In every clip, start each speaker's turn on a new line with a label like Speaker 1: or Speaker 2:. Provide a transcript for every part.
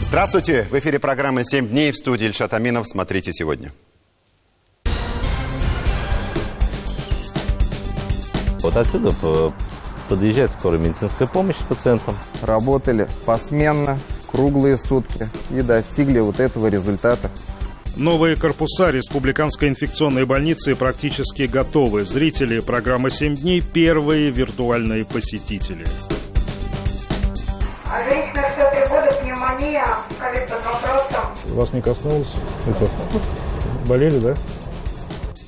Speaker 1: Здравствуйте! В эфире программы «7 дней», в студии Ильшат Аминов. Смотрите сегодня.
Speaker 2: Вот отсюда подъезжает скорая медицинская помощь с пациентом.
Speaker 3: Работали посменно, круглые сутки и достигли вот этого результата.
Speaker 4: Новые корпуса Республиканской инфекционной больницы практически готовы. Зрители программы «7 дней» – первые виртуальные посетители.
Speaker 5: Женщина 63 года, пневмония, ковид под вопросом.
Speaker 6: Вас не коснулось? Это болели, да?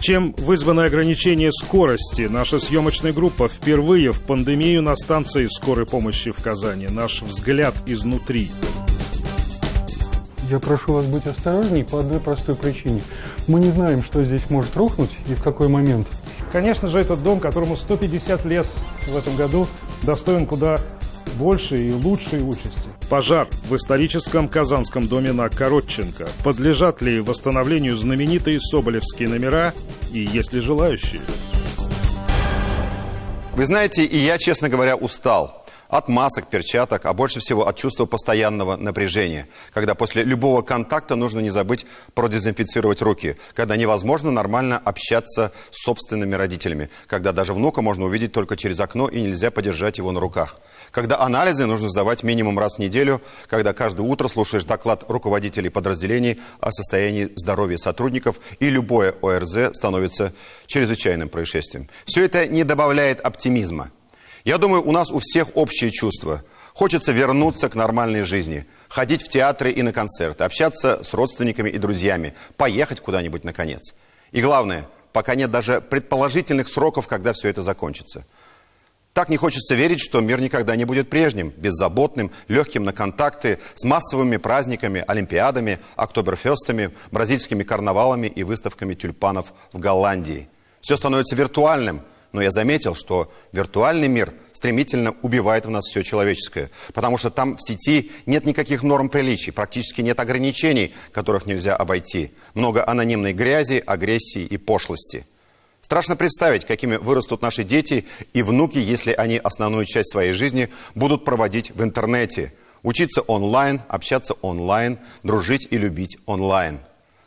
Speaker 4: Чем вызвано ограничение скорости? Наша съемочная группа впервые в пандемию на станции скорой помощи в Казани. Наш взгляд изнутри.
Speaker 6: Я прошу вас быть осторожней по одной простой причине. Мы не знаем, что здесь может рухнуть и в какой момент.
Speaker 7: Конечно же, этот дом, которому 150 лет в этом году, достоин куда больше и лучшей участи.
Speaker 4: Пожар в историческом казанском доме на Коротченко. Подлежат ли восстановлению знаменитые соболевские номера и есть ли желающие?
Speaker 1: Вы знаете, и я, честно говоря, устал. От масок, перчаток, а больше всего от чувства постоянного напряжения. Когда после любого контакта нужно не забыть продезинфицировать руки. Когда невозможно нормально общаться с собственными родителями. Когда даже внука можно увидеть только через окно и нельзя подержать его на руках. Когда анализы нужно сдавать минимум раз в неделю. Когда каждое утро слушаешь доклад руководителей подразделений о состоянии здоровья сотрудников. И любое ОРЗ становится чрезвычайным происшествием. Все это не добавляет оптимизма. Я думаю, у нас у всех общие чувства. Хочется вернуться к нормальной жизни, ходить в театры и на концерты, общаться с родственниками и друзьями, поехать куда-нибудь наконец. И главное, пока нет даже предположительных сроков, когда все это закончится. Так не хочется верить, что мир никогда не будет прежним, беззаботным, легким на контакты, с массовыми праздниками, олимпиадами, октоберфестами, бразильскими карнавалами и выставками тюльпанов в Голландии. Все становится виртуальным. Но я заметил, что виртуальный мир стремительно убивает в нас все человеческое. Потому что там в сети нет никаких норм приличий, практически нет ограничений, которых нельзя обойти. Много анонимной грязи, агрессии и пошлости. Страшно представить, какими вырастут наши дети и внуки, если они основную часть своей жизни будут проводить в интернете. Учиться онлайн, общаться онлайн, дружить и любить онлайн.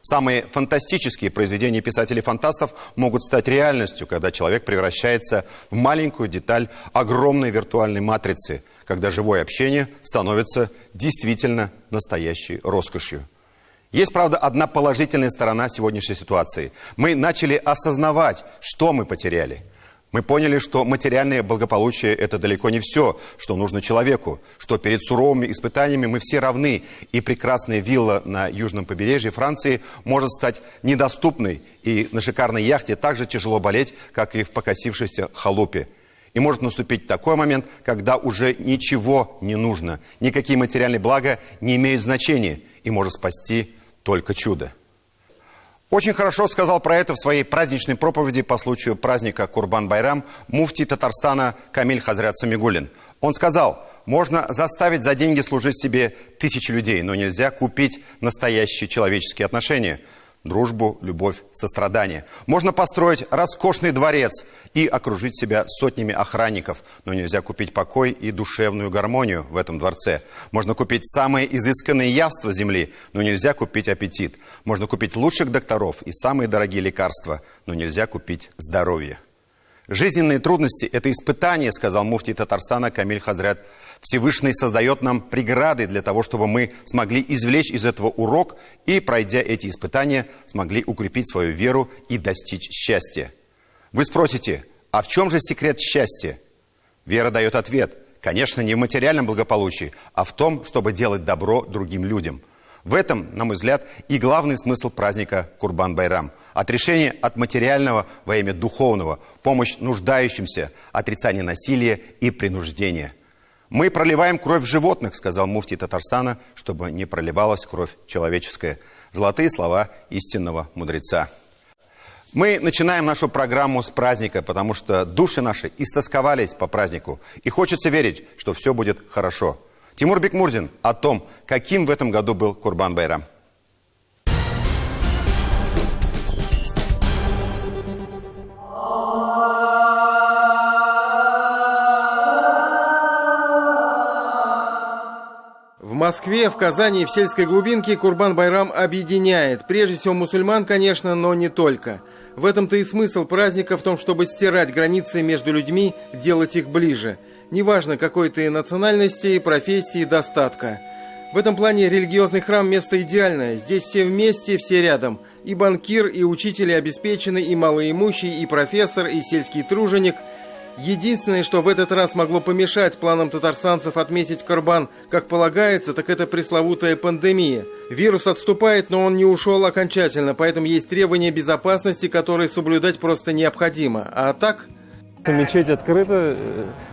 Speaker 1: Самые фантастические произведения писателей-фантастов могут стать реальностью, когда человек превращается в маленькую деталь огромной виртуальной матрицы, когда живое общение становится действительно настоящей роскошью. Есть, правда, одна положительная сторона сегодняшней ситуации. Мы начали осознавать, что мы потеряли. Мы поняли, что материальное благополучие – это далеко не все, что нужно человеку, что перед суровыми испытаниями мы все равны, и прекрасная вилла на южном побережье Франции может стать недоступной, и на шикарной яхте так же тяжело болеть, как и в покосившейся халупе. И может наступить такой момент, когда уже ничего не нужно, никакие материальные блага не имеют значения, и может спасти только чудо. Очень хорошо сказал про это в своей праздничной проповеди по случаю праздника Курбан-Байрам муфти Татарстана Камиль Хазрят Самигуллин. Он сказал, можно заставить за деньги служить себе тысячи людей, но нельзя купить настоящие человеческие отношения. Дружбу, любовь, сострадание. Можно построить роскошный дворец и окружить себя сотнями охранников, но нельзя купить покой и душевную гармонию в этом дворце. Можно купить самые изысканные явства земли, но нельзя купить аппетит. Можно купить лучших докторов и самые дорогие лекарства, но нельзя купить здоровье. Жизненные трудности – это испытание, сказал муфти Татарстана Камиль Хазрят. Всевышний создает нам преграды для того, чтобы мы смогли извлечь из этого урок и, пройдя эти испытания, смогли укрепить свою веру и достичь счастья. Вы спросите, а в чем же секрет счастья? Вера дает ответ. Конечно, не в материальном благополучии, а в том, чтобы делать добро другим людям. В этом, на мой взгляд, и главный смысл праздника Курбан-Байрам. Отрешение от материального во имя духовного, помощь нуждающимся, отрицание насилия и принуждения. «Мы проливаем кровь животных», — сказал муфти Татарстана, чтобы не проливалась кровь человеческая. Золотые слова истинного мудреца. Мы начинаем нашу программу с праздника, потому что души наши истосковались по празднику. И хочется верить, что все будет хорошо. Тимур Бекмурзин о том, каким в этом году был Курбан-Байрам. В
Speaker 8: Москве, в Казани и в сельской глубинке Курбан-Байрам объединяет. Прежде всего мусульман, конечно, но не только. В этом-то и смысл праздника, в том, чтобы стирать границы между людьми, делать их ближе. Неважно, какой ты национальности, профессии, достатка. В этом плане религиозный храм – место идеальное. Здесь все вместе, все рядом. И банкир, и учитель, и обеспеченный, и малоимущий, и профессор, и сельский труженик. Единственное, что в этот раз могло помешать планам татарстанцев отметить Курбан, как полагается, так это пресловутая пандемия. Вирус отступает, но он не ушел окончательно, поэтому есть требования безопасности, которые соблюдать просто необходимо. А так...
Speaker 9: Мечеть открыта,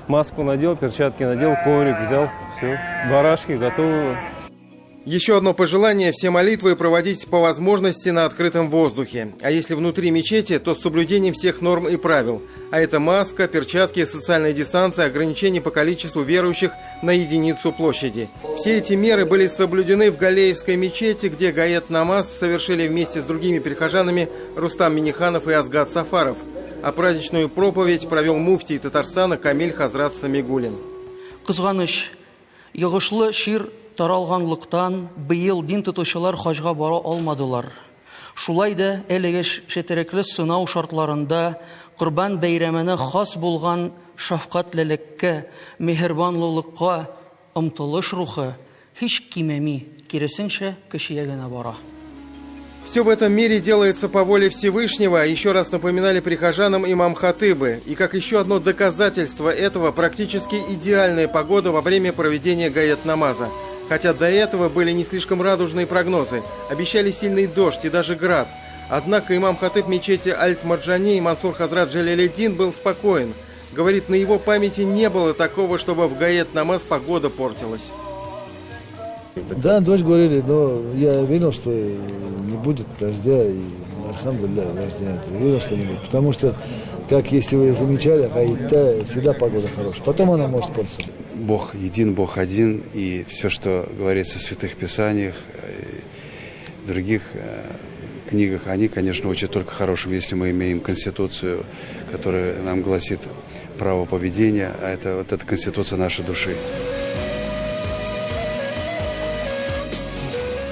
Speaker 9: маску надел, перчатки надел, коврик взял, все, барашки готовы.
Speaker 8: Еще одно пожелание – все молитвы проводить по возможности на открытом воздухе. А если внутри мечети, то с соблюдением всех норм и правил. А это маска, перчатки, социальная дистанция, ограничение по количеству верующих на единицу площади. Все эти меры были соблюдены в Галеевской мечети, где гаят-намаз совершили вместе с другими прихожанами Рустам Миниханов и Азгат Сафаров. А праздничную проповедь провел муфтий Татарстана Камиль Хазрат Самигулин.
Speaker 10: Кызганыч, йогышлы шир таралганлыктан быел дин тотучылар хаҗга бара алмадылар. Шулай да әлеге четерекле сынау шартларында Курбан бәйрәменә хас булган шафкатьлелеккә, мехербанлылыкка омтылыш рухы һич кимеми, киресенчә көчәя генә бара.
Speaker 8: Все в этом мире делается по воле Всевышнего, еще раз напоминали прихожанам имам Хатыбы. И как еще одно доказательство этого, практически идеальная погода во время проведения гаят-намаза. Хотя до этого были не слишком радужные прогнозы, обещали сильный дождь и даже град. Однако имам Хатыб мечети Альт-Марджани Мансур Хазрат Джаляледдин был спокоен. Говорит, на его памяти не было такого, чтобы в гаят-намаз погода портилась.
Speaker 11: Да, дождь говорили, но я верил, что не будет дождя, и альхамдулилля, дождя нет. Верил, что не будет. Потому что, как если вы замечали, Гаитта всегда погода хорошая. Потом она может портиться.
Speaker 12: Бог един, Бог один, и все, что говорится в святых писаниях, в других книгах, они, конечно, учат только хорошим, если мы имеем конституцию, которая нам гласит право поведения, а это вот эта конституция нашей души.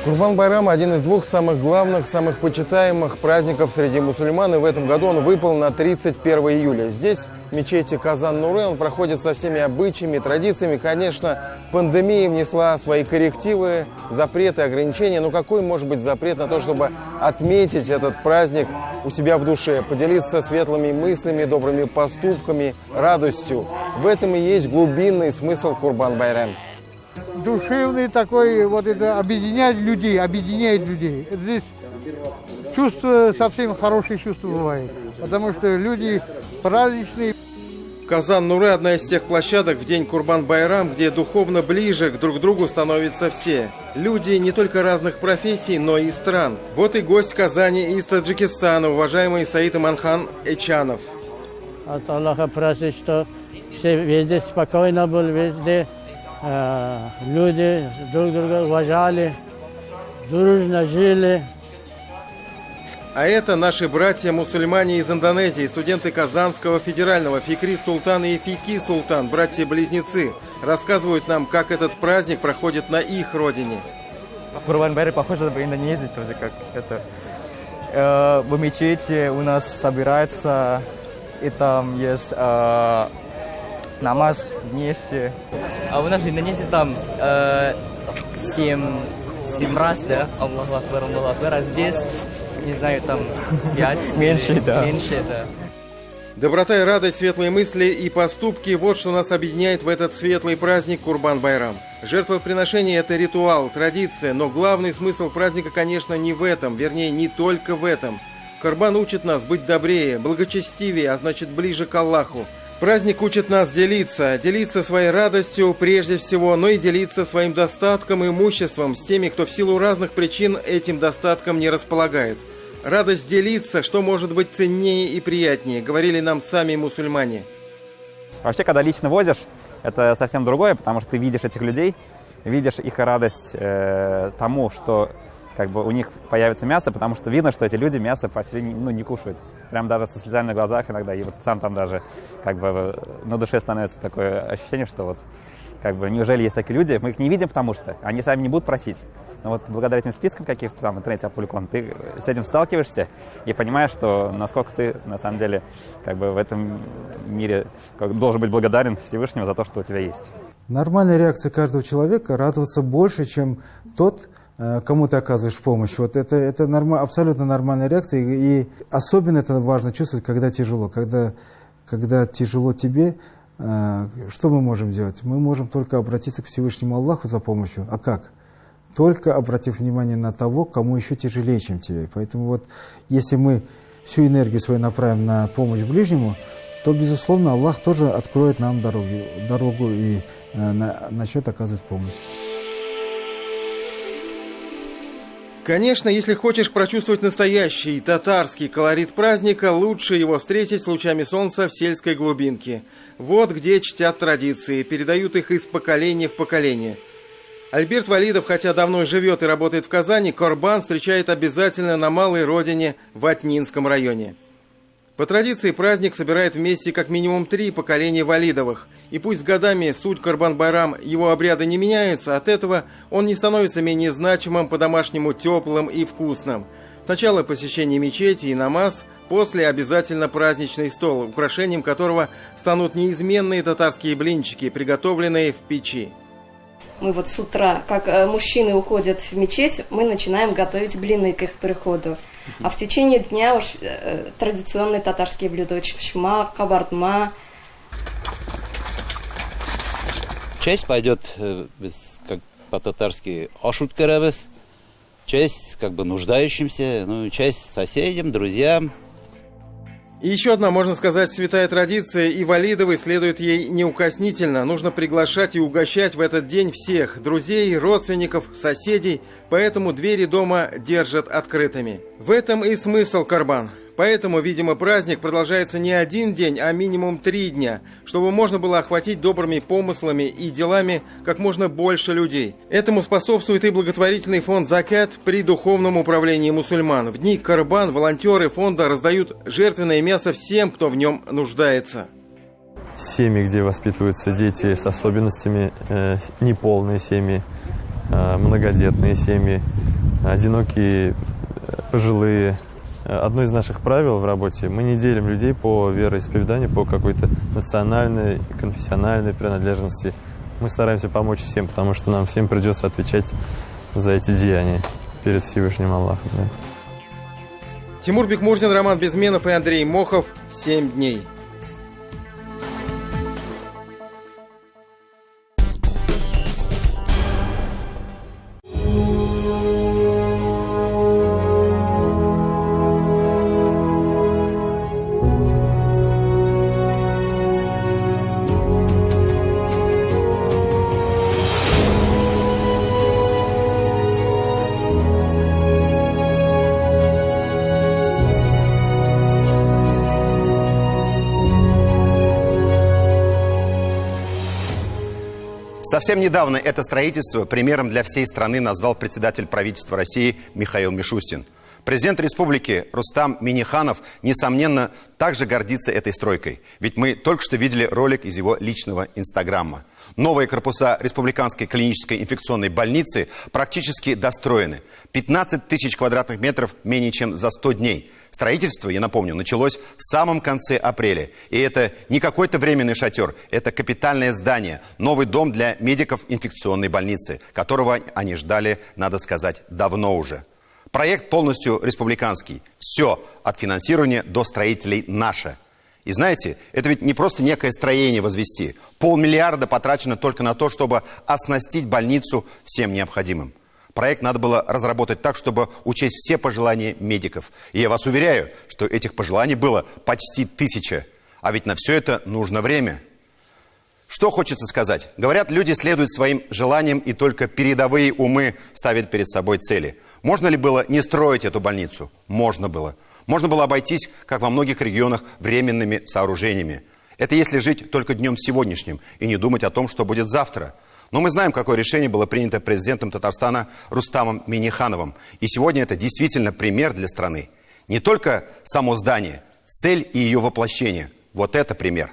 Speaker 8: Курбан-Байрам – один из двух самых главных, самых почитаемых праздников среди мусульман, и в этом году он выпал на 31 июля. Здесь, в мечети Казан-Нуры, он проходит со всеми обычаями, традициями. Конечно, пандемия внесла свои коррективы, запреты, ограничения. Но какой может быть запрет на то, чтобы отметить этот праздник у себя в душе, поделиться светлыми мыслями, добрыми поступками, радостью? В этом и есть глубинный смысл Курбан-Байрам.
Speaker 13: Душевный такой, вот это объединяет людей. Здесь чувство, совсем хорошее чувство бывает, потому что люди праздничные.
Speaker 8: Казан-Нуры – одна из тех площадок в день Курбан-Байрам, где духовно ближе к друг другу становятся все. Люди не только разных профессий, но и стран. Вот и гость Казани из Таджикистана, уважаемый Саид Иманхан Эчанов.
Speaker 14: От Аллаха просить, что все везде спокойно было, везде. Люди друг друга уважали, дружно жили.
Speaker 8: А это наши братья-мусульмане из Индонезии, студенты Казанского федерального, Фикри Султан и Фики Султан, братья-близнецы. Рассказывают нам, как этот праздник проходит на их родине.
Speaker 15: Курбан-Байрам похоже на Индонезию, тоже как это. В мечети у нас собирается, и там есть намаз вместе. А у нас в Индонезии там 7 раз, да? Аллаху Акбар, а здесь, не знаю, там 5. Меньше, да.
Speaker 8: Доброта и радость, светлые мысли и поступки – вот что нас объединяет в этот светлый праздник Курбан-Байрам. Жертвоприношение – это ритуал, традиция, но главный смысл праздника, конечно, не в этом, вернее, не только в этом. Курбан учит нас быть добрее, благочестивее, а значит, ближе к Аллаху. Праздник учит нас делиться своей радостью прежде всего, но и делиться своим достатком и имуществом с теми, кто в силу разных причин этим достатком не располагает. Радость делиться, что может быть ценнее и приятнее, говорили нам сами мусульмане.
Speaker 16: Вообще, когда лично возишь, это совсем другое, потому что ты видишь этих людей, видишь их радость тому, что как бы у них появится мясо, потому что видно, что эти люди мясо почти не кушают. Прям даже со слезами на глазах иногда. И вот сам там даже как бы на душе становится такое ощущение, что вот как бы, неужели есть такие люди? Мы их не видим, потому что они сами не будут просить. Но вот благодаря этим спискам каких-то там в интернете опубликован, ты с этим сталкиваешься и понимаешь, что насколько ты, на самом деле, как бы в этом мире должен быть благодарен Всевышнему за то, что у тебя есть.
Speaker 17: Нормальная реакция каждого человека — радоваться больше, чем тот, кому ты оказываешь помощь. Вот это абсолютно нормальная реакция. И особенно это важно чувствовать, когда тяжело. Когда тяжело тебе, что мы можем делать? Мы можем только обратиться к Всевышнему Аллаху за помощью. А как? Только обратив внимание на того, кому еще тяжелее, чем тебе. Поэтому вот если мы всю энергию свою направим на помощь ближнему, то, безусловно, Аллах тоже откроет нам дорогу и начнет оказывать помощь.
Speaker 8: Конечно, если хочешь прочувствовать настоящий татарский колорит праздника, лучше его встретить с лучами солнца в сельской глубинке. Вот где чтят традиции, передают их из поколения в поколение. Альберт Валидов, хотя давно живет и работает в Казани, Корбан встречает обязательно на малой родине в Атнинском районе. По традиции праздник собирает вместе как минимум 3 поколения Валидовых. И пусть с годами суть Корбан-Байрам, его обряды не меняются, от этого он не становится менее значимым, по-домашнему теплым и вкусным. Сначала посещение мечети и намаз, после обязательно праздничный стол, украшением которого станут неизменные татарские блинчики, приготовленные в печи.
Speaker 18: Мы вот с утра, как мужчины уходят в мечеть, мы начинаем готовить блины к их приходу. А в течение дня уж традиционные татарские блюда: чпшма, кабардма.
Speaker 19: Часть пойдет как по-татарски ашут керебес, часть как бы нуждающимся, ну, часть соседям, друзьям.
Speaker 8: И еще одна, можно сказать, святая традиция, и Валидовой следует ей неукоснительно. Нужно приглашать и угощать в этот день всех – друзей, родственников, соседей, поэтому двери дома держат открытыми. В этом и смысл Корбан. Поэтому, видимо, праздник продолжается не 1 день, а минимум 3 дня, чтобы можно было охватить добрыми помыслами и делами как можно больше людей. Этому способствует и благотворительный фонд «Закат» при Духовном управлении мусульман. В дни Корбан волонтеры фонда раздают жертвенное мясо всем, кто в нем нуждается.
Speaker 20: Семьи, где воспитываются дети с особенностями, неполные семьи, многодетные семьи, одинокие, пожилые. Одно из наших правил в работе – мы не делим людей по вероисповеданию, по какой-то национальной, конфессиональной принадлежности. Мы стараемся помочь всем, потому что нам всем придется отвечать за эти деяния перед Всевышним Аллахом. Да.
Speaker 8: Тимур Бекмурзин, Роман Безменов и Андрей Мохов. 7 дней.
Speaker 1: Совсем недавно это строительство примером для всей страны назвал председатель правительства России Михаил Мишустин. Президент республики Рустам Минниханов, несомненно, также гордится этой стройкой. Ведь мы только что видели ролик из его личного инстаграма. Новые корпуса Республиканской клинической инфекционной больницы практически достроены. 15 тысяч квадратных метров менее чем за 100 дней. Строительство, я напомню, началось в самом конце апреля. И это не какой-то временный шатер, это капитальное здание, новый дом для медиков инфекционной больницы, которого они ждали, надо сказать, давно уже. Проект полностью республиканский. Все, от финансирования до строителей наше. И знаете, это ведь не просто некое строение возвести. 500 миллиарда потрачено только на то, чтобы оснастить больницу всем необходимым. Проект надо было разработать так, чтобы учесть все пожелания медиков. И я вас уверяю, что этих пожеланий было почти 1000. А ведь на все это нужно время. Что хочется сказать? Говорят, люди следуют своим желаниям, и только передовые умы ставят перед собой цели. Можно ли было не строить эту больницу? Можно было. Можно было обойтись, как во многих регионах, временными сооружениями. Это если жить только днем сегодняшним и не думать о том, что будет завтра. Но мы знаем, какое решение было принято президентом Татарстана Рустамом Миннихановым. И сегодня это действительно пример для страны. Не только само здание, цель и ее воплощение. Вот это пример.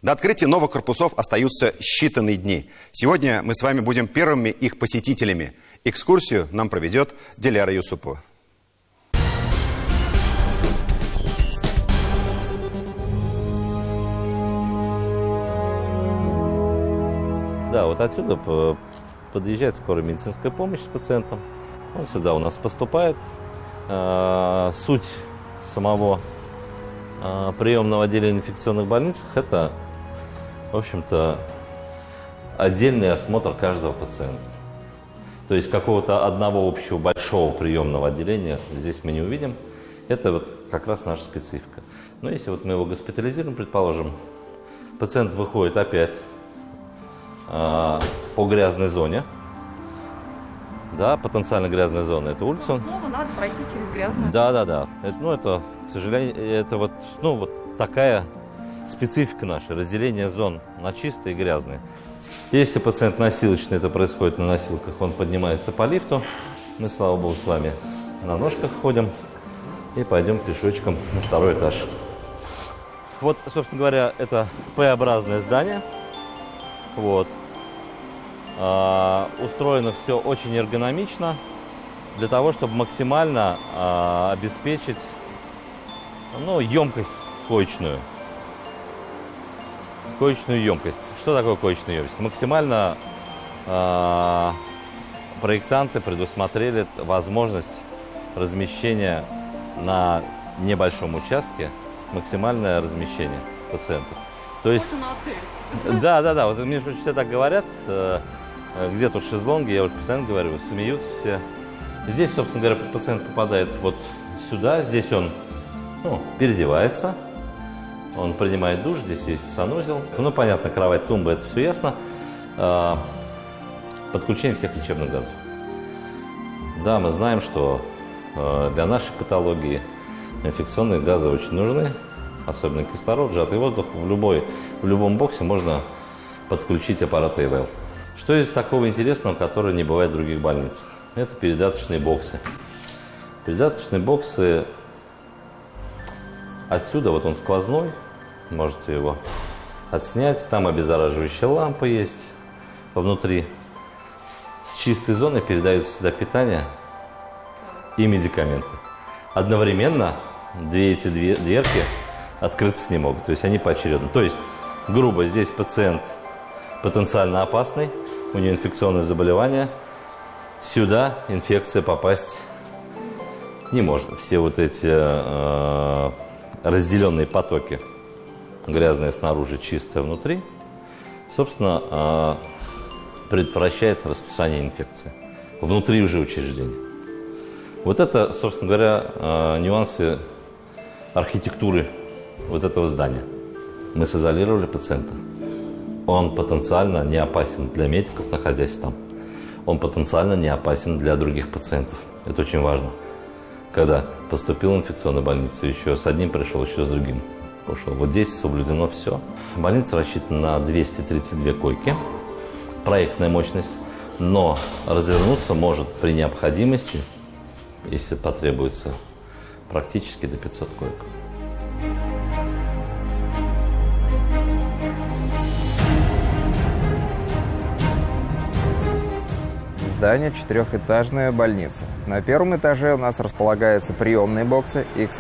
Speaker 1: До открытия новых корпусов остаются считанные дни. Сегодня мы с вами будем первыми их посетителями. Экскурсию нам проведет Диляра Юсупова.
Speaker 2: Да, вот отсюда подъезжает скорая медицинская помощь с пациентом. Он сюда у нас поступает. Суть самого приемного отделения инфекционных больниц – это, в общем-то, отдельный осмотр каждого пациента. То есть какого-то одного общего большого приемного отделения здесь мы не увидим. Это вот как раз наша специфика. Но если вот мы его госпитализируем, предположим, пациент выходит опять по грязной зоне. Да, потенциально грязная зона – это улица.
Speaker 21: Снова надо пройти через грязную.
Speaker 2: Да. Это, к сожалению, это вот такая специфика наша, разделение зон на чистые и грязные. Если пациент носилочный, это происходит на носилках, он поднимается по лифту. Мы, слава богу, с вами на ножках ходим и пойдем пешочком на второй этаж. Вот, собственно говоря, это П-образное здание. Вот. Устроено все очень эргономично для того, чтобы максимально обеспечить емкость коечную. Коечную емкость. Что такое коечная емкость? Максимально проектанты предусмотрели возможность размещения на небольшом участке, максимальное размещение пациентов. То есть, да, вот мне все так говорят, где тут шезлонги, я уже постоянно говорю, смеются все. Здесь, собственно говоря, пациент попадает вот сюда, здесь он переодевается, он принимает душ, здесь есть санузел. Понятно, кровать, тумба, это все ясно. Подключение всех лечебных газов. Да, мы знаем, что для нашей патологии инфекционные газы очень нужны, особенно кислород, сжатый воздух. В любом боксе можно подключить аппарат ИВЛ. Что из такого интересного, которое не бывает в других больницах? Это передаточные боксы. Передаточные боксы отсюда, вот он сквозной, можете его отснять. Там обеззараживающая лампа есть внутри. С чистой зоны передаются сюда питание и медикаменты. Одновременно эти дверки открыться не могут, то есть они поочередно. То есть, грубо, здесь пациент потенциально опасный, у него инфекционное заболевание, сюда инфекция попасть не может. Все вот эти разделенные потоки, грязное снаружи, чистое внутри, собственно, предотвращает распространение инфекции внутри уже учреждения. Вот это, собственно говоря, нюансы архитектуры вот этого здания. Мы сизолировали пациента. Он потенциально не опасен для медиков, находясь там. Он потенциально не опасен для других пациентов. Это очень важно. Когда поступил в инфекционную больницу, еще с одним пришел, еще с другим пошел. Вот здесь соблюдено все. Больница рассчитана на 232 койки. Проектная мощность. Но развернуться может при необходимости, если потребуется, практически до 500 коек.
Speaker 3: Здание четырехэтажная больница. На первом этаже у нас располагаются приемные боксы, их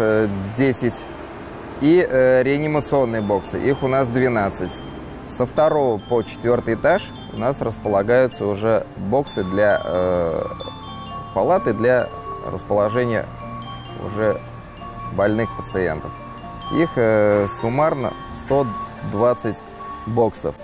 Speaker 3: 10, и реанимационные боксы, их у нас 12. Со второго по четвертый этаж у нас располагаются уже боксы для палаты для расположения уже больных пациентов. Их суммарно 120 боксов.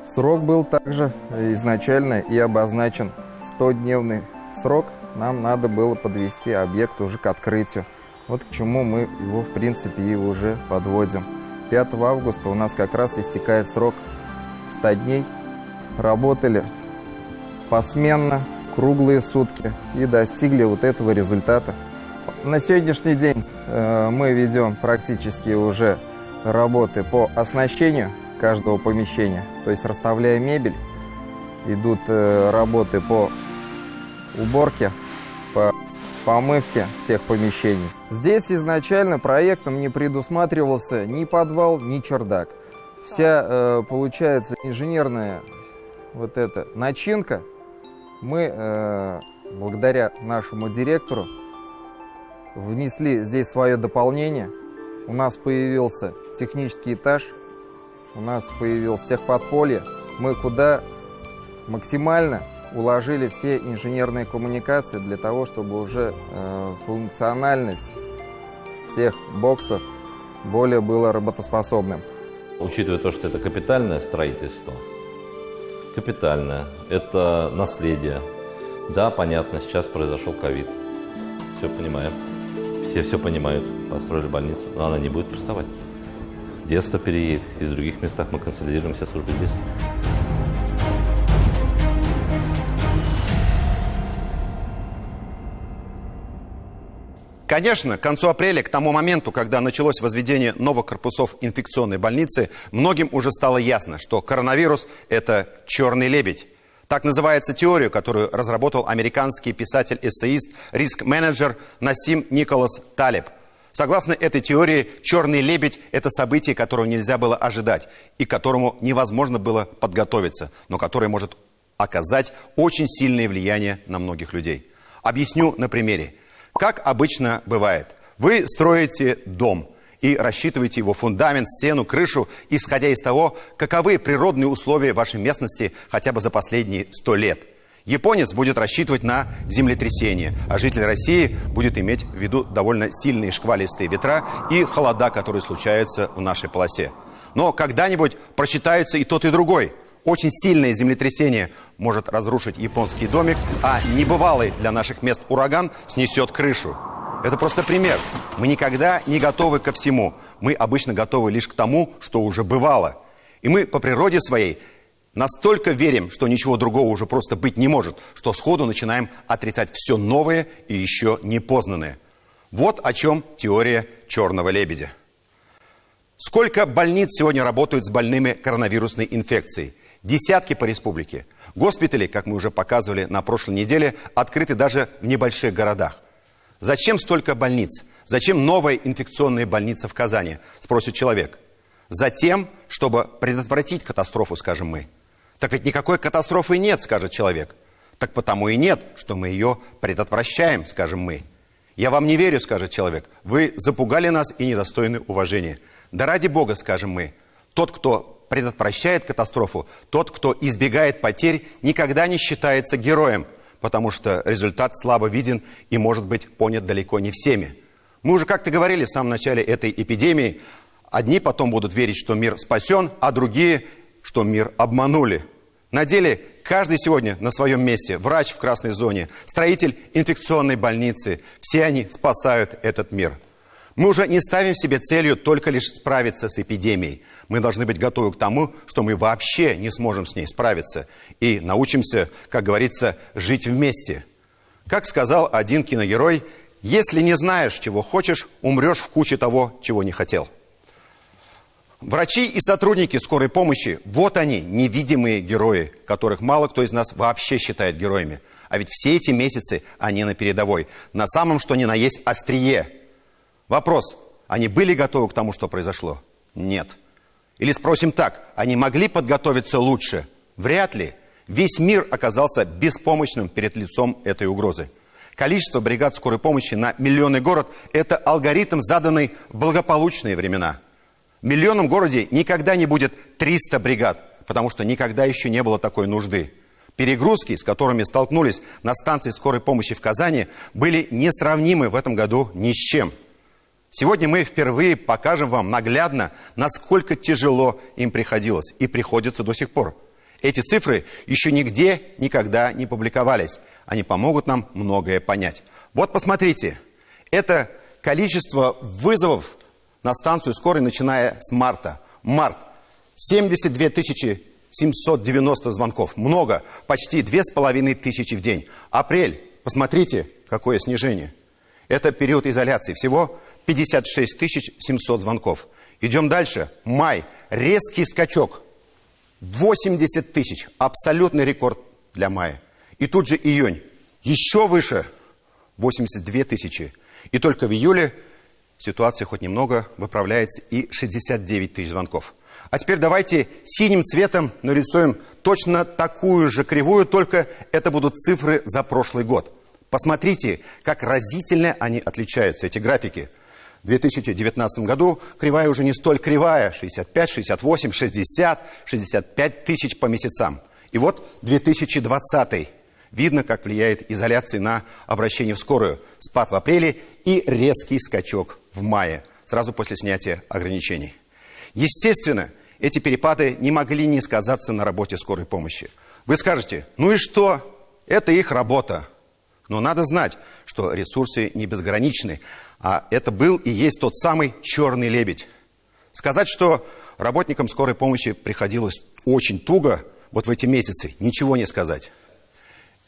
Speaker 3: Срок был также изначально и обозначен 100-дневный срок. Нам надо было подвести объект уже к открытию. Вот к чему мы его, в принципе, и уже подводим. 5 августа у нас как раз истекает срок 100 дней. Работали посменно, круглые сутки и достигли вот этого результата. На сегодняшний день мы ведем практически уже работы по оснащению каждого помещения, то есть расставляя мебель. Идут работы по уборке, по помывке всех помещений. Здесь изначально проектом не предусматривался ни подвал, ни чердак. вся, получается, инженерная вот эта начинка, мы, благодаря нашему директору, внесли здесь свое дополнение. У нас появился технический этаж, у нас появилось техподполье. Мы куда максимально уложили все инженерные коммуникации для того, чтобы уже функциональность всех боксов более была работоспособным.
Speaker 2: Учитывая то, что это капитальное строительство, капитальное, это наследие. Да, понятно, сейчас произошел ковид. Все понимаем. Все понимают. Построили больницу, но она не будет пустовать. Детство переедет. Из других местах мы консолидируем все службы здесь.
Speaker 1: Конечно, к концу апреля, к тому моменту, когда началось возведение новых корпусов инфекционной больницы, многим уже стало ясно, что коронавирус – это черный лебедь. Так называется теорию, которую разработал американский писатель-эссеист, риск-менеджер Насим Николас Талеб. Согласно этой теории, черный лебедь – это событие, которого нельзя было ожидать и к которому невозможно было подготовиться, но которое может оказать очень сильное влияние на многих людей. Объясню на примере. Как обычно бывает, вы строите дом и рассчитываете его фундамент, стену, крышу, исходя из того, каковы природные условия вашей местности хотя бы за последние 100 лет. Японец будет рассчитывать на землетрясение, а житель России будет иметь в виду довольно сильные шквалистые ветра и холода, которые случаются в нашей полосе. Но когда-нибудь просчитаются и тот, и другой. Очень сильное землетрясение может разрушить японский домик, а небывалый для наших мест ураган снесет крышу. Это просто пример. Мы никогда не готовы ко всему. Мы обычно готовы лишь к тому, что уже бывало. И мы по природе своей настолько верим, что ничего другого уже просто быть не может, что сходу начинаем отрицать все новое и еще непознанное. Вот о чем теория черного лебедя. Сколько больниц сегодня работают с больными коронавирусной инфекцией? Десятки по республике. Госпитали, как мы уже показывали на прошлой неделе, открыты даже в небольших городах. Зачем столько больниц? Зачем новая инфекционная больница в Казани? Спросит человек. Затем, чтобы предотвратить катастрофу, скажем мы. Так ведь никакой катастрофы нет, скажет человек. Так потому и нет, что мы ее предотвращаем, скажем мы. Я вам не верю, скажет человек. Вы запугали нас и недостойны уважения. Да ради Бога, скажем мы. Тот, кто предотвращает катастрофу, тот, кто избегает потерь, никогда не считается героем, потому что результат слабо виден и может быть понят далеко не всеми. Мы уже как-то говорили в самом начале этой эпидемии, одни потом будут верить, что мир спасен, а другие, что мир обманули. На деле каждый сегодня на своем месте, врач в красной зоне, строитель инфекционной больницы, все они спасают этот мир. Мы уже не ставим себе целью только лишь справиться с эпидемией. Мы должны быть готовы к тому, что мы вообще не сможем с ней справиться. И научимся, как говорится, жить вместе. Как сказал один киногерой, если не знаешь, чего хочешь, умрешь в куче того, чего не хотел. Врачи и сотрудники скорой помощи, вот они, невидимые герои, которых мало кто из нас вообще считает героями. А ведь все эти месяцы они на передовой, на самом что ни на есть острие. Вопрос, они были готовы к тому, что произошло? Нет. Или спросим так, они могли подготовиться лучше? Вряд ли. Весь мир оказался беспомощным перед лицом этой угрозы. Количество бригад скорой помощи на миллионный город – это алгоритм, заданный в благополучные времена. В миллионном городе никогда не будет 300 бригад, потому что никогда еще не было такой нужды. Перегрузки, с которыми столкнулись на станции скорой помощи в Казани, были несравнимы в этом году ни с чем. Сегодня мы впервые покажем вам наглядно, насколько тяжело им приходилось и приходится до сих пор. Эти цифры еще нигде никогда не публиковались. Они помогут нам многое понять. Вот посмотрите, это количество вызовов на станцию скорой, начиная с марта. Март. 72 790 звонков. Много. Почти 2500 в день. Апрель. Посмотрите, какое снижение. Это период изоляции. Всего 56 700 звонков. Идем дальше. Май. Резкий скачок. 80 тысяч. Абсолютный рекорд для мая. И тут же июнь. Еще выше. 82 тысячи. И только в июле ситуация хоть немного выправляется и 69 тысяч звонков. А теперь давайте синим цветом нарисуем точно такую же кривую, только это будут цифры за прошлый год. Посмотрите, как разительно они отличаются, эти графики. В 2019 году кривая уже не столь кривая, 65, 68, 60, 65 тысяч по месяцам. И вот 2020. Видно, как влияет изоляция на обращение в скорую. Спад в апреле и резкий скачок в мае, сразу после снятия ограничений. Естественно, эти перепады не могли не сказаться на работе скорой помощи. Вы скажете, ну и что? Это их работа. Но надо знать, что ресурсы не безграничны, а это был и есть тот самый черный лебедь. Сказать, что работникам скорой помощи приходилось очень туго вот в эти месяцы, ничего не сказать.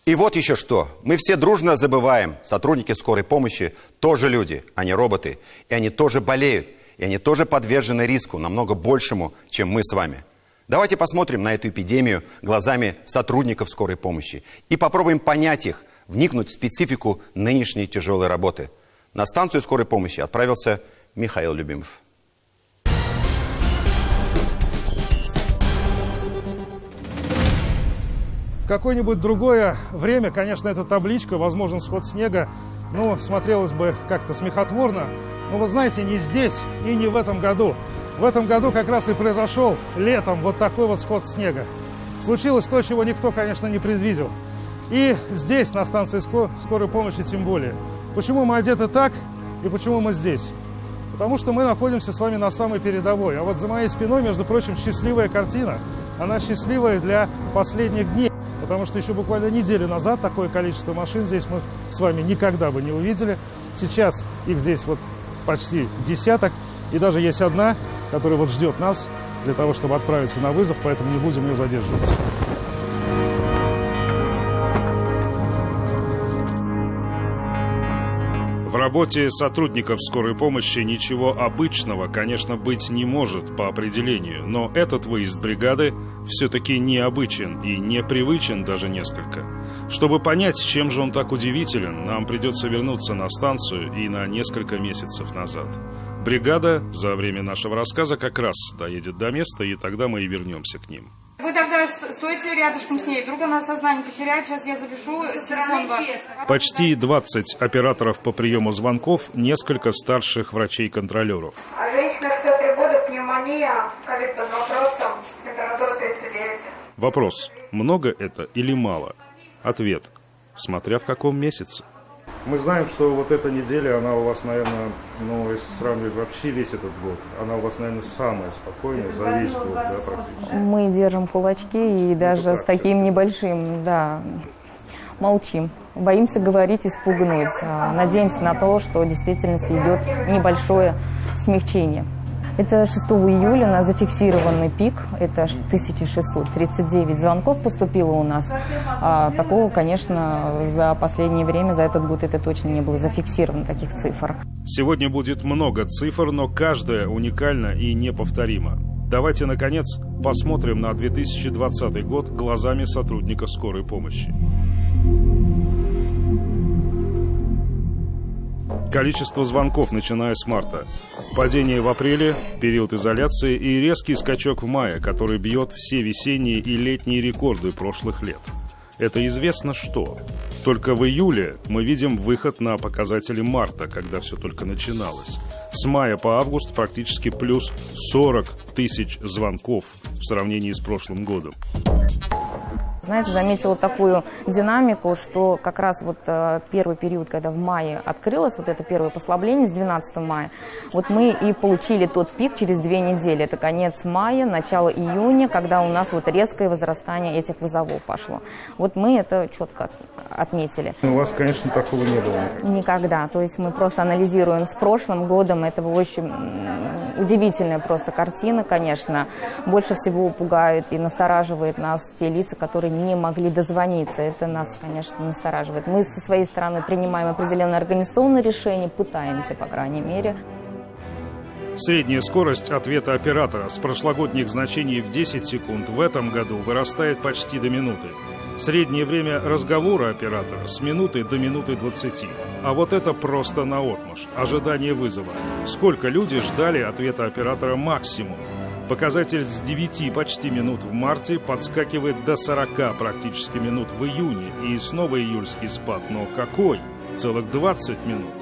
Speaker 1: И вот еще что. Мы все дружно забываем, сотрудники скорой помощи тоже люди, а не роботы. И они тоже болеют, и они тоже подвержены риску, намного большему, чем мы с вами. Давайте посмотрим на эту эпидемию глазами сотрудников скорой помощи и попробуем понять их, вникнуть в специфику нынешней тяжелой работы. На станцию скорой помощи отправился Михаил Любимов.
Speaker 7: В какое-нибудь другое время, конечно, эта табличка, возможен сход снега, ну, смотрелось бы как-то смехотворно. Но вы знаете, не здесь и не в этом году. В этом году как раз и произошел летом вот такой вот сход снега. Случилось то, чего никто, конечно, не предвидел. И здесь, на станции скорой помощи, тем более. Почему мы одеты так и почему мы здесь? Потому что мы находимся с вами на самой передовой. А вот за моей спиной, между прочим, счастливая картина. Она счастливая для последних дней. Потому что еще буквально неделю назад такое количество машин здесь мы с вами никогда бы не увидели. Сейчас их здесь вот почти десяток. И даже есть одна, которая вот ждет нас для того, чтобы отправиться на вызов, поэтому не будем ее задерживать.
Speaker 4: В работе сотрудников скорой помощи ничего обычного, конечно, быть не может по определению, но этот выезд бригады все-таки необычен и непривычен даже несколько. Чтобы понять, чем же он так удивителен, нам придется вернуться на станцию и на несколько месяцев назад. Бригада за время нашего рассказа как раз доедет до места, и тогда мы и вернемся к ним.
Speaker 21: Вы тогда стойте рядышком с ней, вдруг она сознание потеряет, сейчас я запишу телефон ваш.
Speaker 4: Почти 20 операторов по приему звонков, несколько старших врачей-контролеров.
Speaker 21: А женщина 63 года, пневмония, ковид под вопросом, температура 39.
Speaker 4: Вопрос, много это или мало? Ответ, смотря в каком месяце.
Speaker 7: Мы знаем, что вот эта неделя, она у вас, наверное, ну, если сравнивать вообще весь этот год, она у вас, наверное, самая спокойная за весь год, да, практически.
Speaker 5: Мы держим кулачки и даже с таким небольшим, да, молчим. Боимся говорить и спугнуть. Надеемся на то, что в действительности идет небольшое смягчение. Это 6 июля у нас зафиксированный пик, это 1639 звонков поступило у нас. Такого, конечно, за последнее время, за этот год это точно не было зафиксировано, таких цифр.
Speaker 4: Сегодня будет много цифр, но каждая уникальна и неповторима. Давайте, наконец, посмотрим на 2020 год глазами сотрудника скорой помощи. Количество звонков, начиная с марта. Падение в апреле, период изоляции и резкий скачок в мае, который бьет все весенние и летние рекорды прошлых лет. Это известно что. Только в июле мы видим выход на показатели марта, когда все только начиналось. С мая по август практически плюс 40 тысяч звонков в сравнении с прошлым годом.
Speaker 5: Знаете, заметила такую динамику, что как раз вот первый период, когда в мае открылось вот это первое послабление с 12 мая, вот мы и получили тот пик через 2 недели. Это конец мая, начало июня, когда у нас вот резкое возрастание этих вызовов пошло. Вот мы это четко отметили.
Speaker 7: У вас, конечно, такого не было никогда.
Speaker 5: Никогда. То есть мы просто анализируем с прошлым годом. Это очень удивительная просто картина, конечно. Больше всего пугает и настораживает нас те лица, которые не могли дозвониться. Это нас, конечно, настораживает. Мы со своей стороны принимаем определенные организационные решения, пытаемся, по крайней мере.
Speaker 4: Средняя скорость ответа оператора с прошлогодних значений в 10 секунд в этом году вырастает почти до минуты. Среднее время разговора оператора с минуты до минуты 20. А вот это просто наотмашь. Ожидание вызова. Сколько люди ждали ответа оператора максимум? Показатель с 9 почти минут в марте подскакивает до 40 практически минут в июне. И снова июльский спад. Но какой? Целых 20 минут.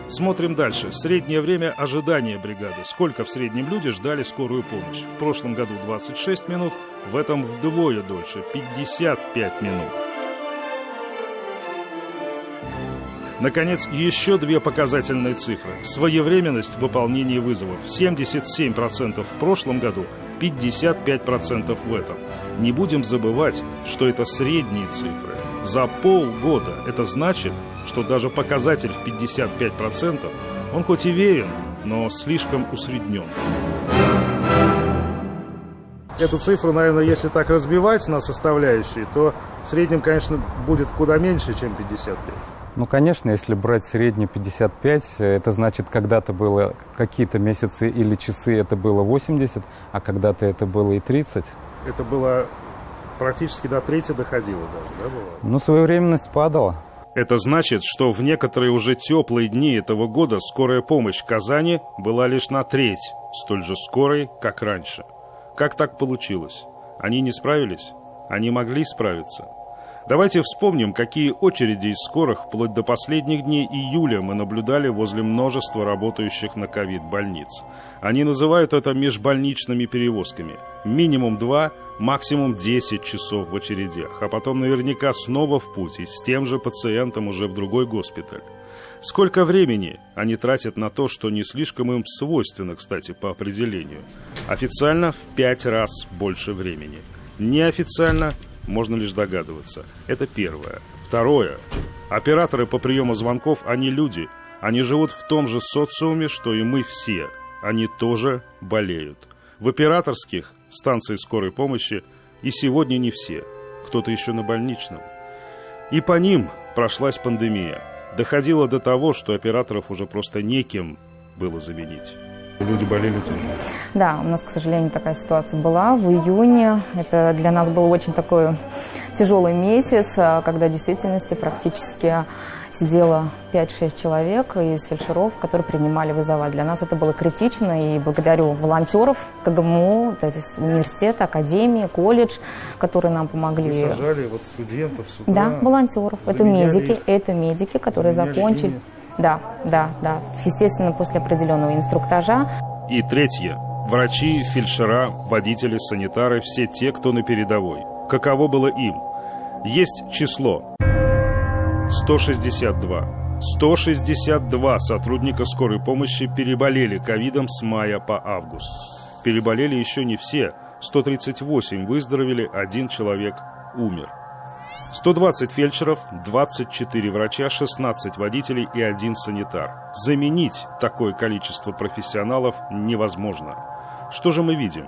Speaker 4: Смотрим дальше. Среднее время ожидания бригады. Сколько в среднем люди ждали скорую помощь? В прошлом году 26 минут, в этом вдвое дольше, 55 минут. Наконец, еще две показательные цифры. Своевременность выполнения вызовов. 77% в прошлом году, 55% в этом. Не будем забывать, что это средние цифры. За полгода это значит, что даже показатель в 55%, он хоть и верен, но слишком усреднен.
Speaker 7: Эту цифру, наверное, если так разбивать на составляющие, то в среднем, конечно, будет куда меньше, чем 55.
Speaker 6: Ну, конечно, если брать средний 55, это значит, когда-то было какие-то месяцы или часы это было 80, а когда-то это было и 30.
Speaker 7: Это было практически до трети доходило даже, да, бывало?
Speaker 6: Ну, своевременность падала.
Speaker 4: Это значит, что в некоторые уже теплые дни этого года скорая помощь Казани была лишь на треть столь же скорой, как раньше. Как так получилось? Они не справились? Они могли справиться? Давайте вспомним, какие очереди из скорых вплоть до последних дней июля мы наблюдали возле множества работающих на ковид больниц. Они называют это межбольничными перевозками. Минимум 2, максимум 10 часов в очередях, а потом наверняка снова в путь и с тем же пациентом уже в другой госпиталь. Сколько времени они тратят на то, что не слишком им свойственно, кстати, по определению. Официально в 5 раз больше времени. Неофициально можно лишь догадываться. Это первое. Второе. Операторы по приему звонков, они люди. Они живут в том же социуме, что и мы все. Они тоже болеют. В операторских станциях скорой помощи и сегодня не все. Кто-то еще на больничном. И по ним прошлась пандемия. Доходило до того, что операторов уже просто некем было заменить. Люди болели тоже.
Speaker 5: Да, у нас, к сожалению, такая ситуация была в июне. Это для нас был очень такой тяжелый месяц, когда в действительности практически сидело 5-6 человек из фельдшеров, которые принимали вызова. Для нас это было критично, и благодарю волонтеров КГМУ, университета, академии, колледж, которые нам помогли.
Speaker 7: Вы сажали вот студентов с утра.
Speaker 5: Да, волонтеров. Это медики, которые закончили.
Speaker 7: Линию.
Speaker 5: Да. Естественно, после определенного инструктажа.
Speaker 4: И третье. Врачи, фельдшера, водители, санитары, все те, кто на передовой. Каково было им? Есть число. 162. 162 сотрудника скорой помощи переболели ковидом с мая по август. Переболели еще не все. 138 выздоровели, 1 человек умер. 120 фельдшеров, 24 врача, 16 водителей и 1 санитар. Заменить такое количество профессионалов невозможно. Что же мы видим?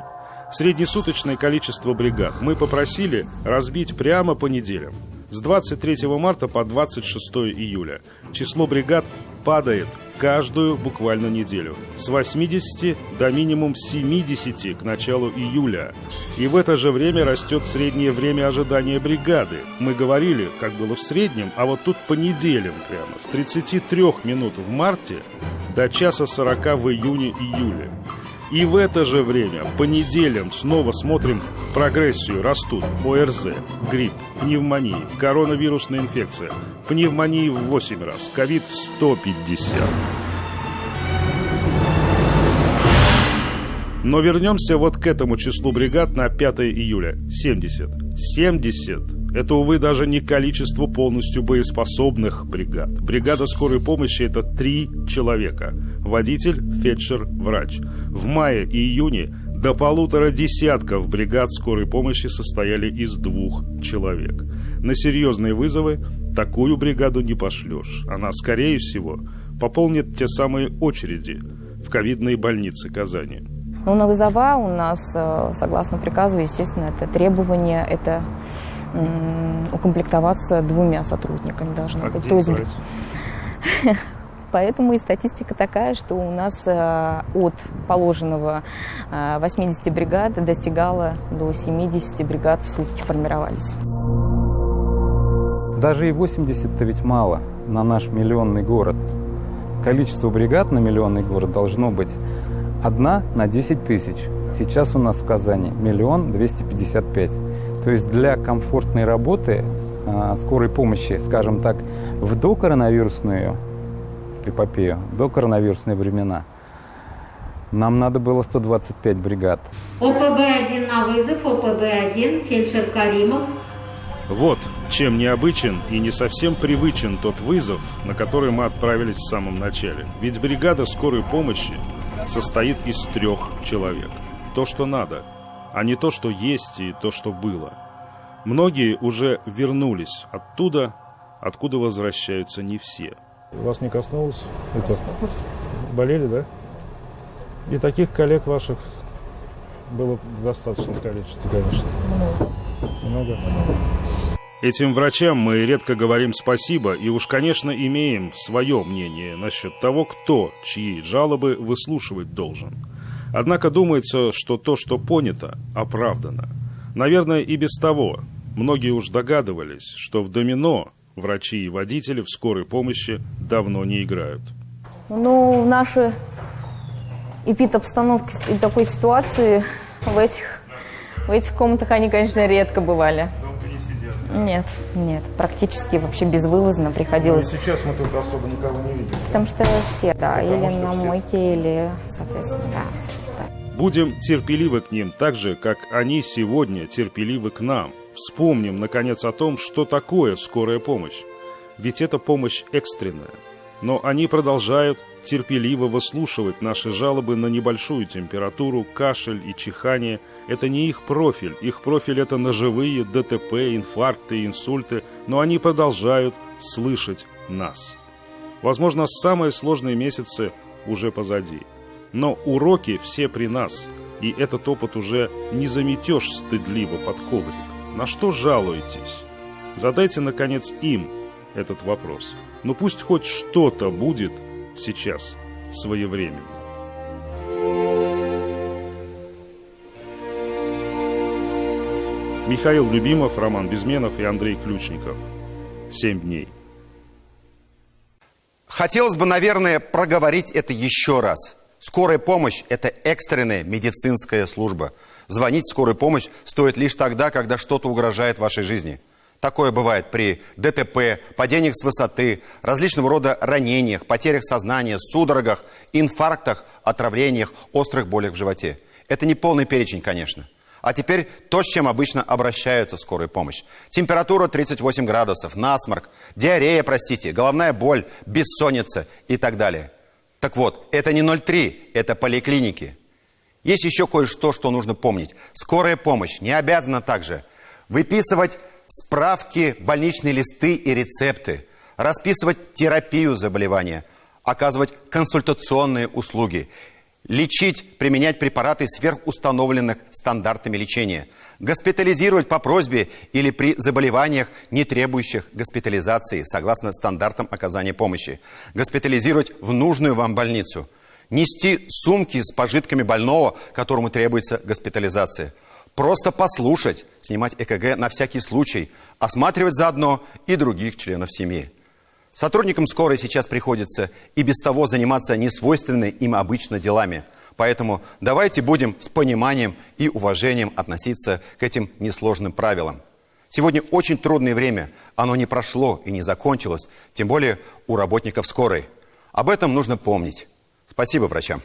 Speaker 4: Среднесуточное количество бригад мы попросили разбить прямо по неделям. С 23 марта по 26 июля. Число бригад падает каждую буквально неделю. С 80 до минимум 70 к началу июля. И в это же время растет среднее время ожидания бригады. Мы говорили, как было в среднем, а вот тут по неделям прямо. С 33 минут в марте до часа 40 в июне-июле. И в это же время, по неделям, снова смотрим прогрессию. Растут ОРЗ, грипп, пневмония, коронавирусная инфекция. Пневмонии в 8 раз, ковид в 150. Но вернемся вот к этому числу бригад на 5 июля. 70. 70. Это, увы, даже не количество полностью боеспособных бригад. Бригада скорой помощи – это 3 человека. Водитель, фельдшер, врач. В мае и июне до 1,5 десятков бригад скорой помощи состояли из 2 человек. На серьезные вызовы такую бригаду не пошлешь. Она, скорее всего, пополнит те самые очереди в ковидные больницы Казани.
Speaker 5: Ну, на вызова у нас, согласно приказу, естественно, это требование, это укомплектоваться 2 сотрудниками должно быть. То есть, поэтому и статистика такая, что у нас от положенного 80 бригад достигало до 70 бригад в сутки формировались.
Speaker 6: Даже и 80-то ведь мало на наш миллионный город. Количество бригад на миллионный город должно быть 1 на 10 тысяч. Сейчас у нас в Казани 1 255 000. То есть для комфортной работы скорой помощи, скажем так, в докоронавирусную эпопею, докоронавирусные времена, нам надо было 125 бригад.
Speaker 9: ОПБ-1 на вызов, ОПБ-1, фельдшер Каримов.
Speaker 4: Вот чем необычен и не совсем привычен тот вызов, на который мы отправились в самом начале. Ведь бригада скорой помощи состоит из 3 человек. То, что надо, а не то, что есть и то, что было. Многие уже вернулись оттуда, откуда возвращаются не все.
Speaker 7: Вас не коснулось это? Болели, да? И таких коллег ваших было в достаточном количестве, конечно. Много.
Speaker 4: Этим врачам мы редко говорим спасибо и уж, конечно, имеем свое мнение насчет того, кто чьи жалобы выслушивать должен. Однако думается, что то, что понято, оправдано. Наверное, и без того. Многие уж догадывались, что в домино врачи и водители в скорой помощи давно не играют.
Speaker 5: Ну, в нашей эпидобстановке и такой ситуации в этих комнатах они, конечно, редко бывали. Нет, практически вообще безвылазно приходилось.
Speaker 7: Ну, сейчас мы тут особо никого не видим.
Speaker 5: Потому что все, да, или на мойке, или, соответственно, да.
Speaker 4: Будем терпеливы к ним так же, как они сегодня терпеливы к нам. Вспомним, наконец, о том, что такое скорая помощь. Ведь это помощь экстренная. Но они продолжают терпеливо выслушивать наши жалобы на небольшую температуру, кашель и чихание. Это не их профиль. Их профиль – это ножевые, ДТП, инфаркты, инсульты. Но они продолжают слышать нас. Возможно, самые сложные месяцы уже позади. Но уроки все при нас. И этот опыт уже не заметешь стыдливо под коврик. На что жалуетесь? Задайте, наконец, им этот вопрос. Но пусть хоть что-то будет сейчас своевременно. Михаил Любимов, Роман Безменов и Андрей Ключников. 7 дней.
Speaker 1: Хотелось бы, наверное, проговорить это еще раз. Скорая помощь – это экстренная медицинская служба. Звонить в скорую помощь стоит лишь тогда, когда что-то угрожает вашей жизни. Такое бывает при ДТП, падениях с высоты, различного рода ранениях, потерях сознания, судорогах, инфарктах, отравлениях, острых болях в животе. Это не полный перечень, конечно. А теперь то, с чем обычно обращаются в скорую помощь. Температура 38 градусов, насморк, диарея, головная боль, бессонница и так далее. Так вот, это не 03, это поликлиники. Есть еще кое-что, что нужно помнить. Скорая помощь не обязана также выписывать справки, больничные листы и рецепты, расписывать терапию заболевания, оказывать консультационные услуги, лечить, применять препараты сверхустановленных стандартами лечения, госпитализировать по просьбе или при заболеваниях, не требующих госпитализации, согласно стандартам оказания помощи, госпитализировать в нужную вам больницу, нести сумки с пожитками больного, которому требуется госпитализация, просто послушать, снимать ЭКГ на всякий случай, осматривать заодно и других членов семьи. Сотрудникам скорой сейчас приходится и без того заниматься несвойственными им обычно делами. Поэтому давайте будем с пониманием и уважением относиться к этим несложным правилам. Сегодня очень трудное время, оно не прошло и не закончилось, тем более у работников скорой. Об этом нужно помнить. Спасибо врачам.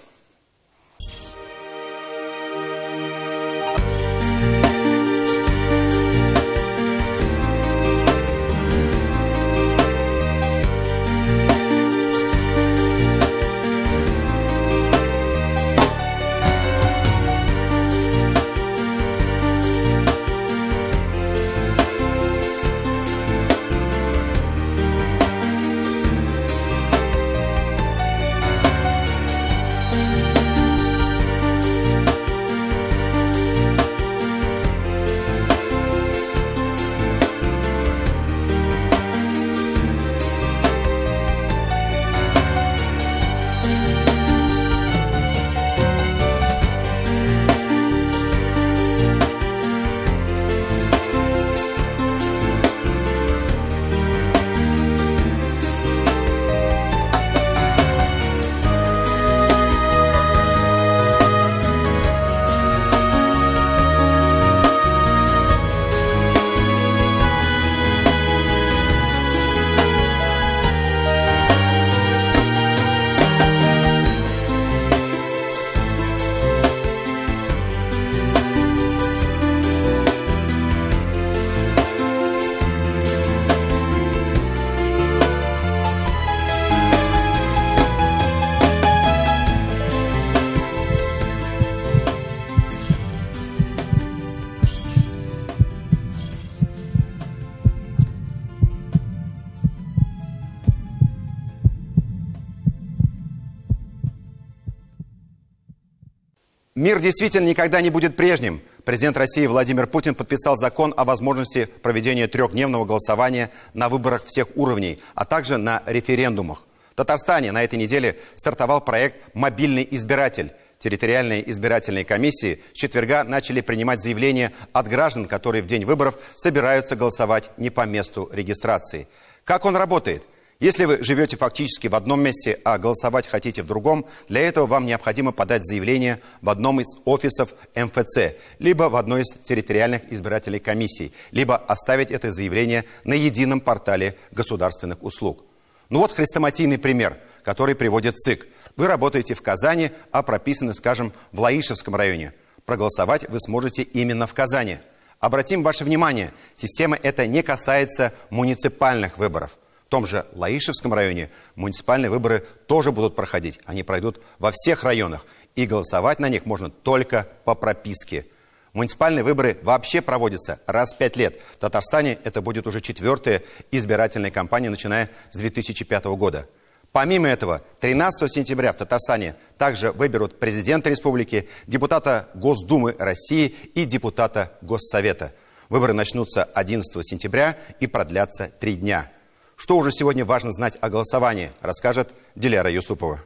Speaker 1: Мир действительно никогда не будет прежним. Президент России Владимир Путин подписал закон о возможности проведения трехдневного голосования на выборах всех уровней, а также на референдумах. В Татарстане на этой неделе стартовал проект «Мобильный избиратель». Территориальные избирательные комиссии с четверга начали принимать заявления от граждан, которые в день выборов собираются голосовать не по месту регистрации. Как он работает? Если вы живете фактически в одном месте, а голосовать хотите в другом, для этого вам необходимо подать заявление в одном из офисов МФЦ, либо в одной из территориальных избирательных комиссий, либо оставить это заявление на едином портале государственных услуг. Ну вот хрестоматийный пример, который приводит ЦИК. Вы работаете в Казани, а прописаны, скажем, в Лаишевском районе. Проголосовать вы сможете именно в Казани. Обратим ваше внимание, система эта не касается муниципальных выборов. В том же Лаишевском районе муниципальные выборы тоже будут проходить. Они пройдут во всех районах. И голосовать на них можно только по прописке. Муниципальные выборы вообще проводятся раз в 5 лет. В Татарстане это будет уже 4-я избирательная кампания, начиная с 2005 года. Помимо этого, 13 сентября в Татарстане также выберут президента республики, депутата Госдумы России и депутата Госсовета. Выборы начнутся 11 сентября и продлятся 3 дня. Что уже сегодня важно знать о голосовании, расскажет Диляра Юсупова.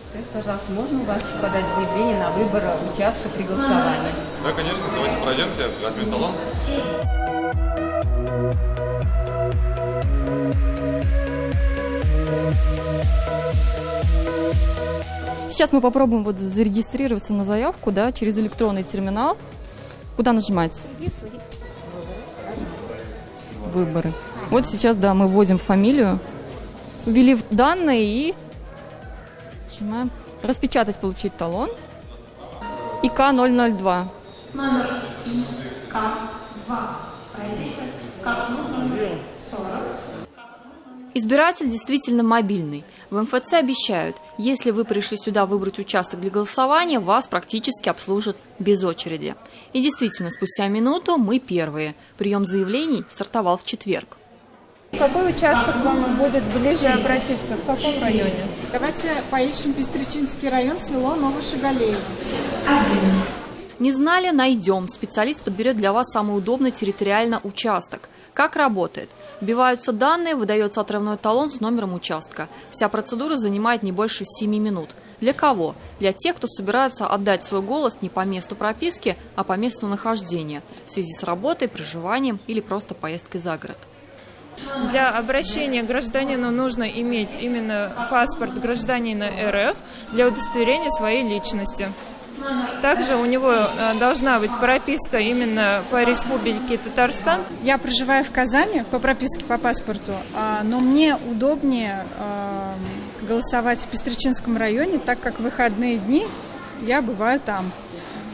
Speaker 10: Скажите, пожалуйста, можно у вас подать заявление на выбор участка при голосовании?
Speaker 22: Да, конечно. Давайте пройдемте, возьмем талон.
Speaker 5: Сейчас мы попробуем вот зарегистрироваться на заявку, да, через электронный терминал. Куда нажимать? Выборы. Вот сейчас, да, мы вводим фамилию, ввели данные и нажимаем распечатать, получить талон. ИК-002.
Speaker 21: Номер ИК-2. Пройдите. Как нужно? 40.
Speaker 23: Избиратель действительно мобильный. В МФЦ обещают, если вы пришли сюда выбрать участок для голосования, вас практически обслужат без очереди. И действительно, спустя минуту мы первые. Прием заявлений стартовал в четверг.
Speaker 24: В какой участок вам будет ближе обратиться? В каком районе?
Speaker 25: Давайте поищем Пестричинский район, село Новошагалеево.
Speaker 23: Не знали? Найдем. Специалист подберет для вас самый удобный территориально участок. Как работает? Вбиваются данные, выдается отрывной талон с номером участка. Вся процедура занимает не больше 7 минут. Для кого? Для тех, кто собирается отдать свой голос не по месту прописки, а по месту нахождения, в связи с работой, проживанием или просто поездкой за город.
Speaker 24: Для обращения гражданину нужно иметь именно паспорт гражданина РФ для удостоверения своей личности. Также у него должна быть прописка именно по Республике Татарстан.
Speaker 25: Я проживаю в Казани по прописке по паспорту, но мне удобнее голосовать в Пестричинском районе, так как в выходные дни я бываю там.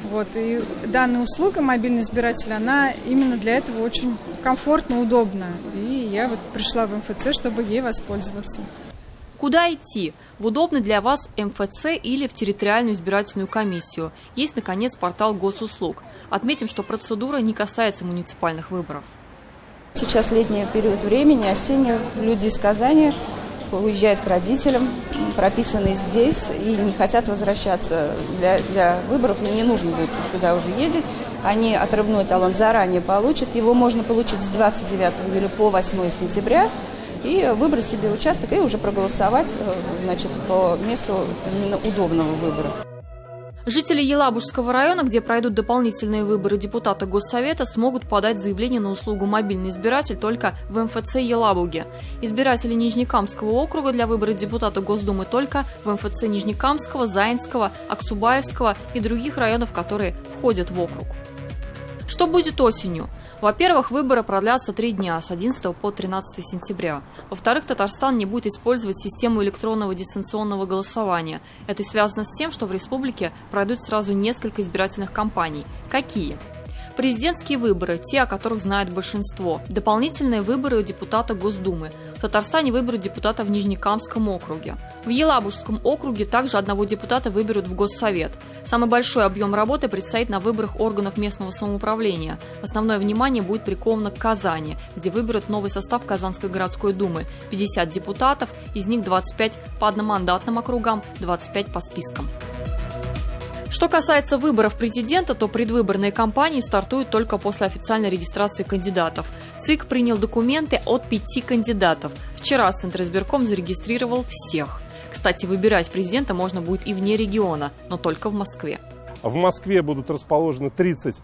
Speaker 25: Вот, и данная услуга мобильный избиратель, она именно для этого очень комфортно, удобна. И я вот пришла в МФЦ, чтобы ей воспользоваться.
Speaker 23: Куда идти? В удобный для вас МФЦ или в территориальную избирательную комиссию. Есть, наконец, портал госуслуг. Отметим, что процедура не касается муниципальных выборов.
Speaker 26: Сейчас летний период времени, осенний. Люди из Казани уезжают к родителям, прописанные здесь, и не хотят возвращаться. Для выборов им не нужно будет сюда уже ездить. Они отрывной талон заранее получат. Его можно получить с 29 июля по 8 сентября. И выбрать себе участок и уже проголосовать, значит, по месту именно удобного выбора.
Speaker 23: Жители Елабужского района, где пройдут дополнительные выборы депутата Госсовета, смогут подать заявление на услугу «Мобильный избиратель» только в МФЦ Елабуги. Избиратели Нижнекамского округа для выбора депутата Госдумы только в МФЦ Нижнекамского, Заинского, Аксубаевского и других районов, которые входят в округ. Что будет осенью? Во-первых, выборы продлятся 3 дня, с 11 по 13 сентября. Во-вторых, Татарстан не будет использовать систему электронного дистанционного голосования. Это связано с тем, что в республике пройдут сразу несколько избирательных кампаний. Какие? Президентские выборы, те, о которых знает большинство. Дополнительные выборы депутата Госдумы. В Татарстане выберут депутата в Нижнекамском округе. В Елабужском округе также одного депутата выберут в Госсовет. Самый большой объем работы предстоит на выборах органов местного самоуправления. Основное внимание будет приковано к Казани, где выберут новый состав Казанской городской думы – 50 депутатов, из них 25 по одномандатным округам, 25 по спискам. Что касается выборов президента, то предвыборные кампании стартуют только после официальной регистрации кандидатов. ЦИК принял документы от 5 кандидатов. Вчера Центризбирком зарегистрировал всех. Кстати, выбирать президента можно будет и вне региона, но только в Москве.
Speaker 11: В Москве будут расположены 30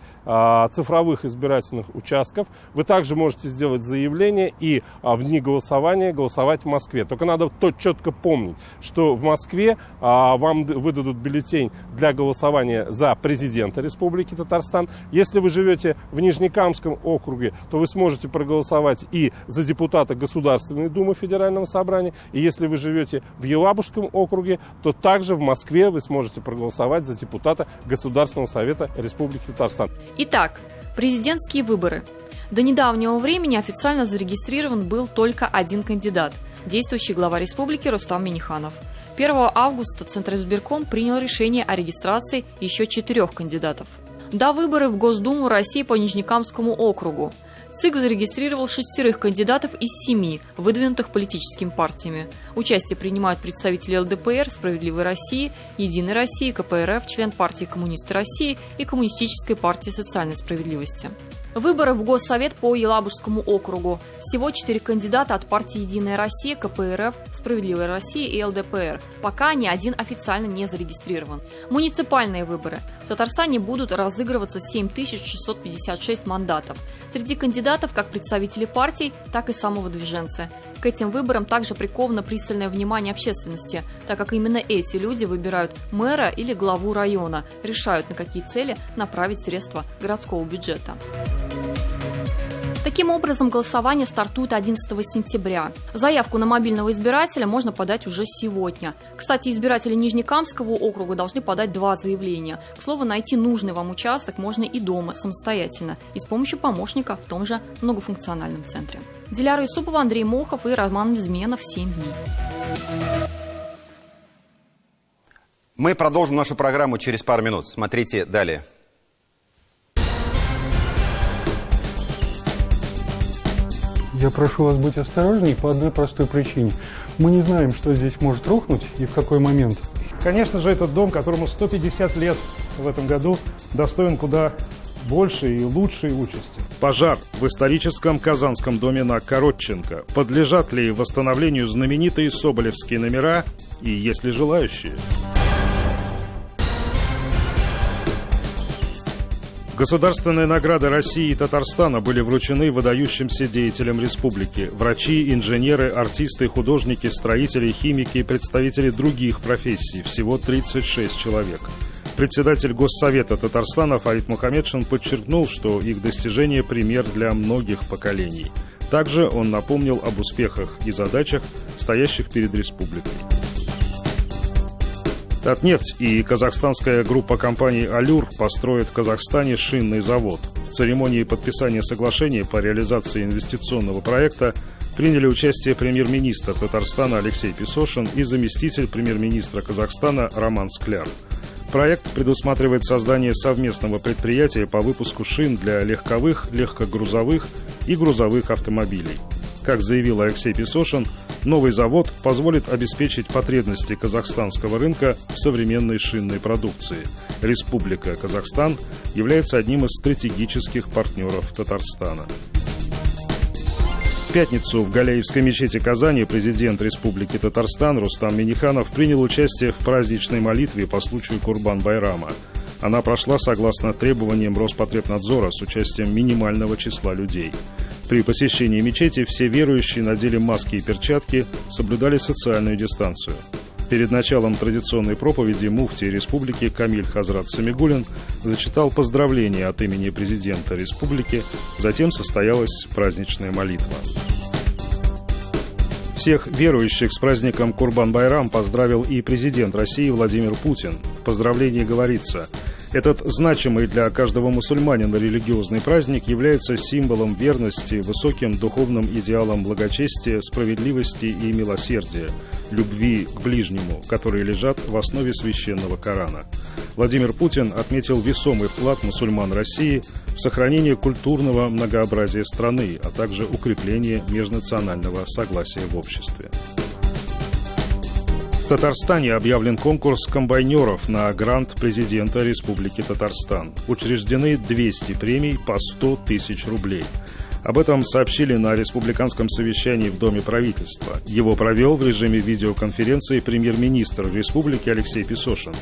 Speaker 11: цифровых избирательных участков. Вы также можете сделать заявление и в дни голосования голосовать в Москве. Только надо четко помнить, что в Москве вам выдадут бюллетень для голосования за президента Республики Татарстан. Если вы живете в Нижнекамском округе, то вы сможете проголосовать и за депутата Государственной Думы Федерального собрания. И если вы живете в Елабужском округе, то также в Москве вы сможете проголосовать за депутата Государственного совета Республики Татарстан.
Speaker 23: Итак, президентские выборы. До недавнего времени официально зарегистрирован был только один кандидат – действующий глава республики Рустам Минниханов. 1 августа Центризбирком принял решение о регистрации еще 4 кандидатов. До выборы в Госдуму России по Нижнекамскому округу. ЦИК зарегистрировал 6 кандидатов из 7, выдвинутых политическими партиями. Участие принимают представители ЛДПР, Справедливой России, Единой России, КПРФ, член партии Коммунисты России и Коммунистической партии социальной справедливости. Выборы в Госсовет по Елабужскому округу. Всего 4 кандидата от партии «Единая Россия», КПРФ, «Справедливая Россия» и ЛДПР. Пока ни один официально не зарегистрирован. Муниципальные выборы. В Татарстане будут разыгрываться 7656 мандатов. Среди кандидатов как представители партий, так и самовыдвиженцы. К этим выборам также приковано пристальное внимание общественности, так как именно эти люди выбирают мэра или главу района, решают, на какие цели направить средства городского бюджета. Таким образом, голосование стартует 11 сентября. Заявку на мобильного избирателя можно подать уже сегодня. Кстати, избиратели Нижнекамского округа должны подать 2 заявления. К слову, найти нужный вам участок можно и дома, самостоятельно, и с помощью помощника в том же многофункциональном центре. Диляра Исупова, Андрей Мохов и Роман Изменов. 7 дней.
Speaker 1: Мы продолжим нашу программу через пару минут. Смотрите далее.
Speaker 12: Я прошу вас быть осторожней по одной простой причине. Мы не знаем, что здесь может рухнуть и в какой момент.
Speaker 7: Конечно же, этот дом, которому 150 лет в этом году, достоин куда большей и лучшей участи.
Speaker 4: Пожар в историческом казанском доме на Коротченко. Подлежат ли восстановлению знаменитые соболевские номера и есть ли желающие? Государственные награды России и Татарстана были вручены выдающимся деятелям республики. Врачи, инженеры, артисты, художники, строители, химики и представители других профессий. Всего 36 человек. Председатель Госсовета Татарстана Фарид Мухаммедшин подчеркнул, что их достижение – пример для многих поколений. Также он напомнил об успехах и задачах, стоящих перед республикой. Татнефть и казахстанская группа компаний «Алюр» построят в Казахстане шинный завод. В церемонии подписания соглашения по реализации инвестиционного проекта приняли участие премьер-министр Татарстана Алексей Песошин и заместитель премьер-министра Казахстана Роман Скляр. Проект предусматривает создание совместного предприятия по выпуску шин для легковых, легкогрузовых и грузовых автомобилей. Как заявил Алексей Песошин, новый завод позволит обеспечить потребности казахстанского рынка в современной шинной продукции. Республика Казахстан является одним из стратегических партнеров Татарстана. В пятницу в Галяевской мечети Казани президент Республики Татарстан Рустам Минниханов принял участие в праздничной молитве по случаю Курбан-Байрама. Она прошла согласно требованиям Роспотребнадзора с участием минимального числа людей. При посещении мечети все верующие надели маски и перчатки, соблюдали социальную дистанцию. Перед началом традиционной проповеди муфтий республики Камиль Хазрат Самигуллин зачитал поздравления от имени президента республики, затем состоялась праздничная молитва. Всех верующих с праздником Курбан-Байрам поздравил и президент России Владимир Путин. В поздравлении говорится: этот значимый для каждого мусульманина религиозный праздник является символом верности, высоким духовным идеалом благочестия, справедливости и милосердия. любви к ближнему, которые лежат в основе священного Корана. Владимир Путин отметил весомый вклад мусульман России в сохранение культурного многообразия страны, а также укрепление межнационального согласия в обществе. В Татарстане объявлен конкурс комбайнеров на грант президента Республики Татарстан. Учреждены 200 премий по 100 тысяч рублей. Об этом сообщили на республиканском совещании в Доме правительства. Его провел в режиме видеоконференции премьер-министр республики Алексей Песошин.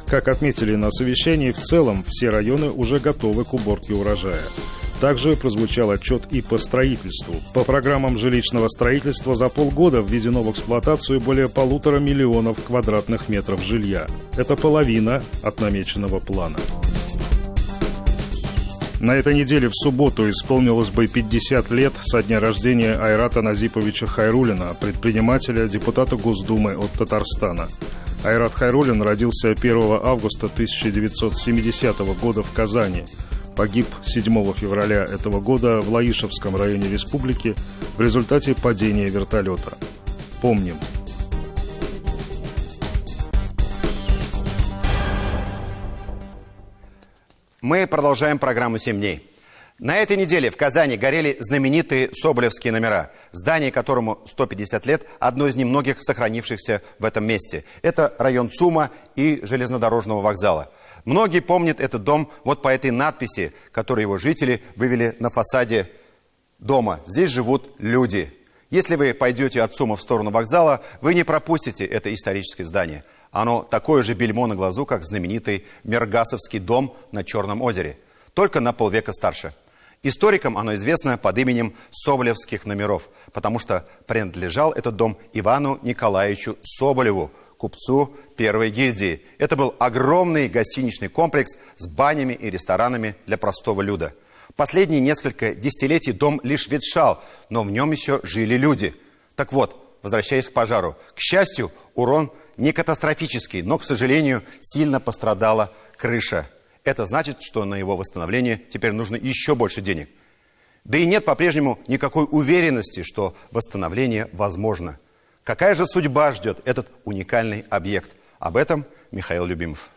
Speaker 4: Как отметили на совещании, в целом все районы уже готовы к уборке урожая. Также прозвучал отчет и по строительству. По программам жилищного строительства за полгода введено в эксплуатацию более 1,5 миллиона квадратных метров жилья. Это половина от намеченного плана. На этой неделе в субботу исполнилось бы 50 лет со дня рождения Айрата Назиповича Хайруллина, предпринимателя, депутата Госдумы от Татарстана. Айрат Хайруллин родился 1 августа 1970 года в Казани. Погиб 7 февраля этого года в Лаишевском районе республики в результате падения вертолета. Помним.
Speaker 1: Мы продолжаем программу «7 дней». На этой неделе в Казани горели знаменитые соболевские номера. Здание, которому 150 лет, одно из немногих сохранившихся в этом месте. Это район ЦУМа и железнодорожного вокзала. Многие помнят этот дом вот по этой надписи, которую его жители вывели на фасаде дома. Здесь живут люди. Если вы пойдете от ЦУМа в сторону вокзала, вы не пропустите это историческое здание. Оно такое же бельмо на глазу, как знаменитый Мергасовский дом на Черном озере, только на полвека старше. Историкам оно известно под именем Соболевских номеров, потому что принадлежал этот дом Ивану Николаевичу Соболеву, купцу первой гильдии. Это был огромный гостиничный комплекс с банями и ресторанами для простого люда. Последние несколько десятилетий дом лишь ветшал, но в нем еще жили люди. Так вот, возвращаясь к пожару, к счастью, урон не катастрофический, но, к сожалению, сильно пострадала крыша. Это значит, что на его восстановление теперь нужно еще больше денег. Да и нет по-прежнему никакой уверенности, что восстановление возможно. Какая же судьба ждет этот уникальный объект? Об этом Михаил Любимов.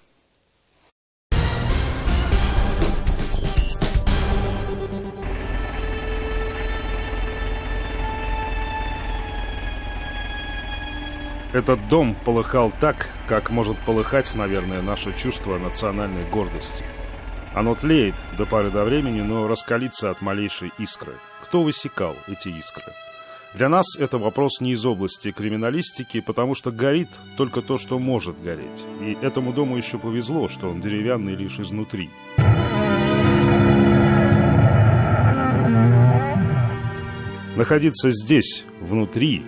Speaker 4: Этот дом полыхал так, как может полыхать, наверное, наше чувство национальной гордости. Оно тлеет до поры до времени, но раскалится от малейшей искры. Кто высекал эти искры? Для нас это вопрос не из области криминалистики, потому что горит только то, что может гореть. И этому дому еще повезло, что он деревянный лишь изнутри. Находиться здесь, внутри,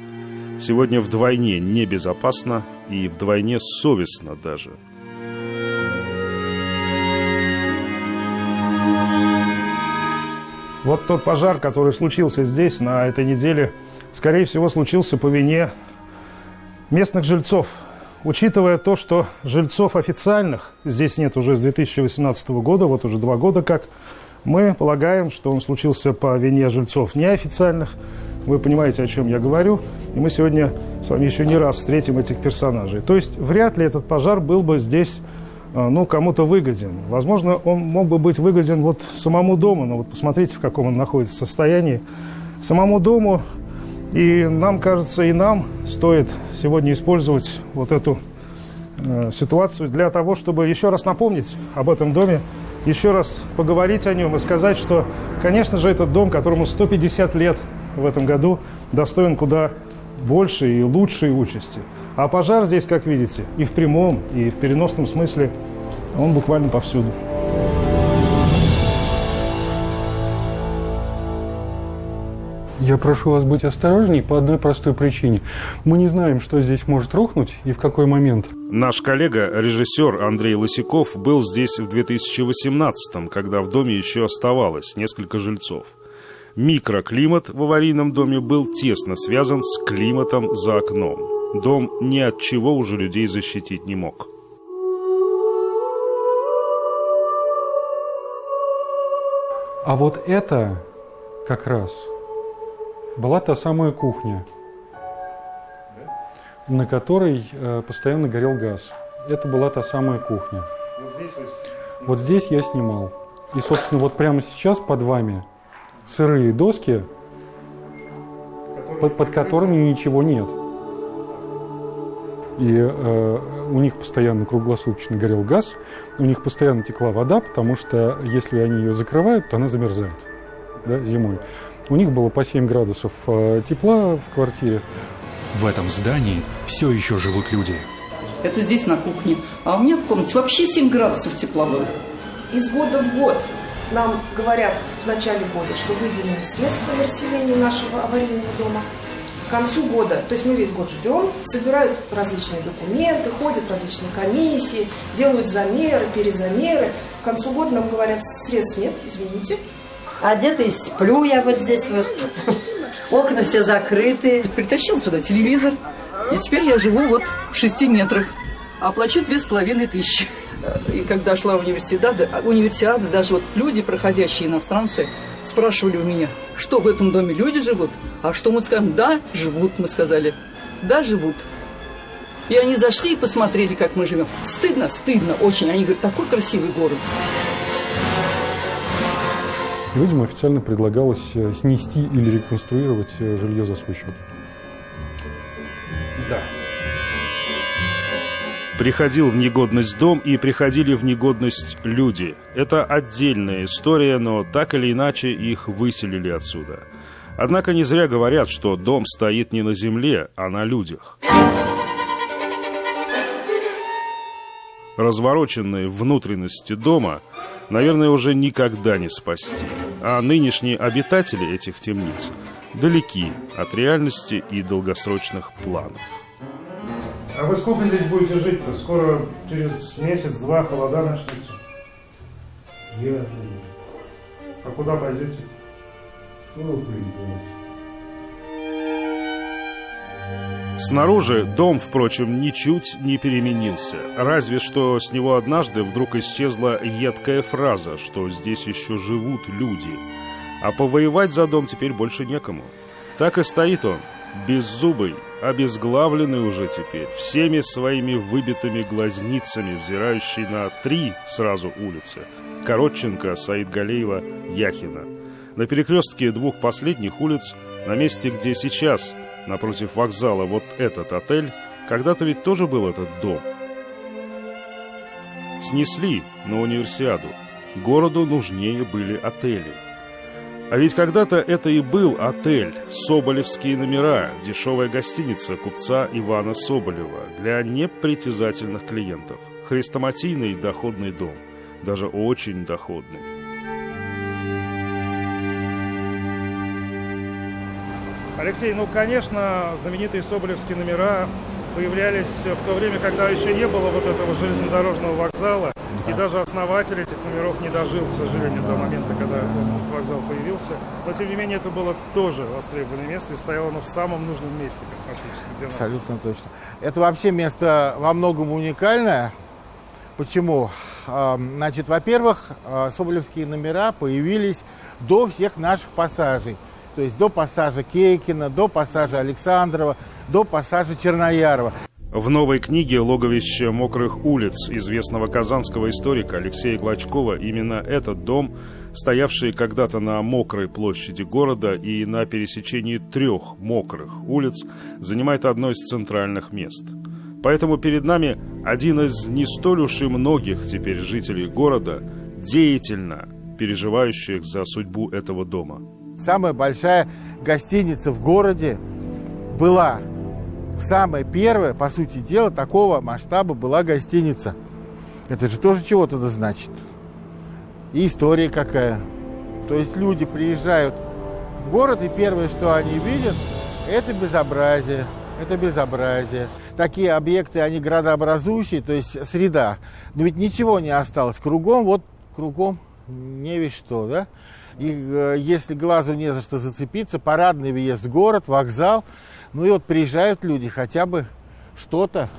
Speaker 4: сегодня вдвойне небезопасно и вдвойне совестно даже.
Speaker 7: Вот тот пожар, который случился здесь на этой неделе, скорее всего, случился по вине местных жильцов. Учитывая то, что жильцов официальных здесь нет уже с 2018 года, вот уже 2 года как, мы полагаем, что он случился по вине жильцов неофициальных. Вы понимаете, о чем я говорю. И мы сегодня с вами еще не раз встретим этих персонажей. То есть вряд ли этот пожар был бы здесь, кому-то выгоден. Возможно, он мог бы быть выгоден вот самому дому. Но вот посмотрите, в каком он находится состоянии. Самому дому. И нам кажется, и нам стоит сегодня использовать вот эту ситуацию для того, чтобы еще раз напомнить об этом доме, еще раз поговорить о нем и сказать, что, конечно же, этот дом, которому 150 лет в этом году, достоин куда большей и лучшей участи. А пожар здесь, как видите, и в прямом, и в переносном смысле, он буквально повсюду.
Speaker 12: Я прошу вас быть осторожней по одной простой причине. Мы не знаем, что здесь может рухнуть и в какой момент.
Speaker 4: Наш коллега, режиссер Андрей Лысяков, был здесь в 2018-м, когда в доме еще оставалось несколько жильцов. Микроклимат в аварийном доме был тесно связан с климатом за окном. Дом ни от чего уже людей защитить не мог.
Speaker 12: А вот это как раз была та самая кухня. на которой постоянно горел газ. Это была та самая кухня. Вот здесь я снимал. И, собственно, вот прямо сейчас под вами сырые доски, под которыми ничего нет. И у них постоянно круглосуточно горел газ, у них постоянно текла вода, потому что если они ее закрывают, то она замерзает, да, зимой. У них было по 7 градусов тепла в квартире.
Speaker 13: В этом здании все еще живут люди.
Speaker 14: Это здесь на кухне. А у меня в комнате вообще 7 градусов тепла было.
Speaker 15: Из года в год нам говорят в начале года, что выделены средства на расселение нашего аварийного дома. К концу года, то есть мы весь год ждем, собирают различные документы, ходят различные комиссии, делают замеры, перезамеры. К концу года нам говорят, средств нет, извините.
Speaker 14: Одета и сплю я вот здесь вот. Окна все закрыты. Притащил сюда телевизор. И теперь я живу вот в 6 метрах. А плачу 2500. И когда шла универсиада, даже вот люди, проходящие иностранцы, спрашивали у меня, что в этом доме люди живут? А что мы скажем? Да, живут, мы сказали. Да, живут. И они зашли и посмотрели, как мы живем. Стыдно, стыдно очень. Они говорят, такой красивый город.
Speaker 12: Людям официально предлагалось снести или реконструировать жилье за свой счет.
Speaker 4: Да. Приходил в негодность дом и приходили в негодность люди. Это отдельная история, но так или иначе их выселили отсюда. Однако не зря говорят, что дом стоит не на земле, а на людях. Развороченные внутренности дома, наверное, уже никогда не спасти. А нынешние обитатели этих темниц далеки от реальности и долгосрочных планов.
Speaker 7: А вы сколько здесь будете жить-то? Скоро, через месяц-два, холода начнутся. А куда пойдете?
Speaker 4: Снаружи дом, впрочем, ничуть не переменился. Разве что с него однажды вдруг исчезла едкая фраза, что здесь еще живут люди. А повоевать за дом теперь больше некому. Так и стоит он, беззубый, обезглавленный уже теперь, всеми своими выбитыми глазницами, взирающий на 3 сразу улицы: Коротченко, Саидгалеева, Яхина. На перекрестке 2 последних улиц, на месте, где сейчас, напротив вокзала, вот этот отель, когда-то ведь тоже был этот дом. Снесли на универсиаду. Городу нужнее были отели. А ведь когда-то это и был отель, соболевские номера, дешевая гостиница купца Ивана Соболева для непритязательных клиентов. Хрестоматийный доходный дом, даже очень доходный.
Speaker 7: Алексей, ну, конечно, знаменитые соболевские номера появлялись в то время, когда еще не было вот этого железнодорожного вокзала. И даже основатель этих номеров не дожил, к сожалению, до момента, когда вокзал появился. Но, тем не менее, это было тоже востребованное место, и стояло оно в самом нужном месте, как фактически.
Speaker 16: Абсолютно точно. Это вообще место во многом уникальное. Почему? Значит, во-первых, соболевские номера появились до всех наших пассажей. То есть до пассажа Кейкина, до пассажа Александрова, до пассажа Черноярова.
Speaker 4: В новой книге «Логовище мокрых улиц» известного казанского историка Алексея Глачкова именно этот дом, стоявший когда-то на мокрой площади города и на пересечении 3 мокрых улиц, занимает одно из центральных мест. Поэтому перед нами один из не столь уж и многих теперь жителей города, деятельно переживающих за судьбу этого дома.
Speaker 16: Самая большая гостиница в городе была. Самая первая, по сути дела, такого масштаба была гостиница. Это же тоже чего-то да значит. И история какая. То есть люди приезжают в город, и первое, что они видят, это безобразие. Это безобразие. Такие объекты, они градообразующие, то есть среда. Но ведь ничего не осталось. Кругом, вот кругом не весь что, да? И если глазу не за что зацепиться, парадный въезд в город, вокзал, ну и вот приезжают люди, хотя бы что-то,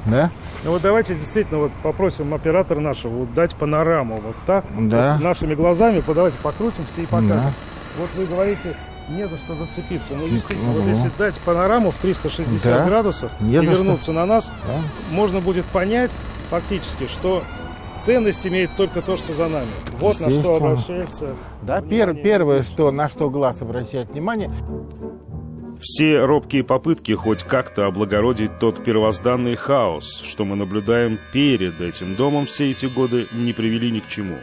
Speaker 16: да?
Speaker 7: Ну вот давайте действительно вот попросим оператора нашего вот дать панораму вот так,
Speaker 16: да.
Speaker 7: Вот нашими глазами, давайте покрутимся и покажем.
Speaker 16: Да.
Speaker 7: Вот вы говорите, не за что зацепиться. Ну, действительно, вот если дать панораму в 360 градусов и вернуться на нас, можно будет понять фактически, что ценность имеет только то, что за нами. Вот на что обращается.
Speaker 16: Да, первое, на что глаз обращает внимание.
Speaker 4: Все робкие попытки хоть как-то облагородить тот первозданный хаос, что мы наблюдаем перед этим домом все эти годы, не привели ни к чему.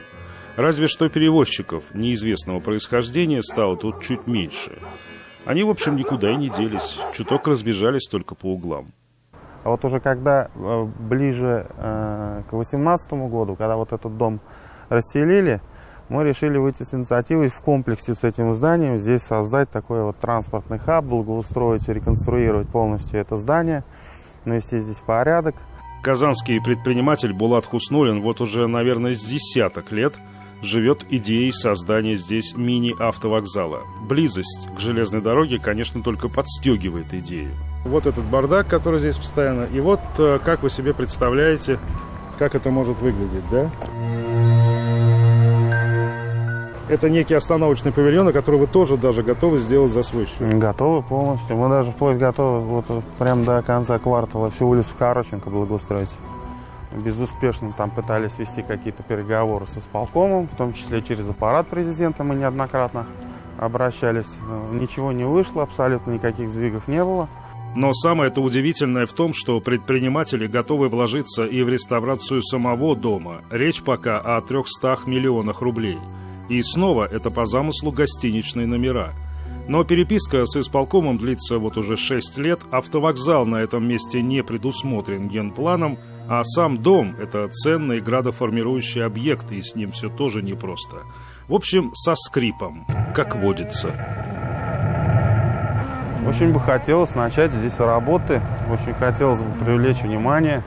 Speaker 4: Разве что перевозчиков неизвестного происхождения стало тут чуть меньше. Они, в общем, никуда и не делись, чуток разбежались только по углам.
Speaker 3: А вот уже когда ближе к 2018 году, когда вот этот дом расселили, мы решили выйти с инициативой в комплексе с этим зданием здесь создать такой вот транспортный хаб, благоустроить и реконструировать полностью это здание, навести здесь порядок.
Speaker 4: Казанский предприниматель Булат Хуснуллин вот уже, наверное, с десяток лет живет идеей создания здесь мини-автовокзала. Близость к железной дороге, конечно, только подстегивает идею.
Speaker 7: Вот этот бардак, который здесь постоянно, и вот как вы себе представляете, как это может выглядеть, да? Это некий остановочный павильон, который вы тоже даже готовы сделать за свой счет.
Speaker 3: Готовы полностью. Мы даже вплоть готовы вот прямо до конца квартала всю улицу Короченко благоустроить. Безуспешно там пытались вести какие-то переговоры с исполкомом, в том числе через аппарат президента мы неоднократно обращались. Ничего не вышло, абсолютно никаких сдвигов не было.
Speaker 4: Но самое-то удивительное в том, что предприниматели готовы вложиться и в реставрацию самого дома. Речь пока о 300 миллионах рублей. И снова это по замыслу гостиничные номера. Но переписка с исполкомом длится вот уже 6 лет, автовокзал на этом месте не предусмотрен генпланом, а сам дом – это ценный градоформирующий объект, и с ним все тоже непросто. В общем, со скрипом, как водится.
Speaker 3: Очень бы хотелось начать здесь работы, очень хотелось бы привлечь внимание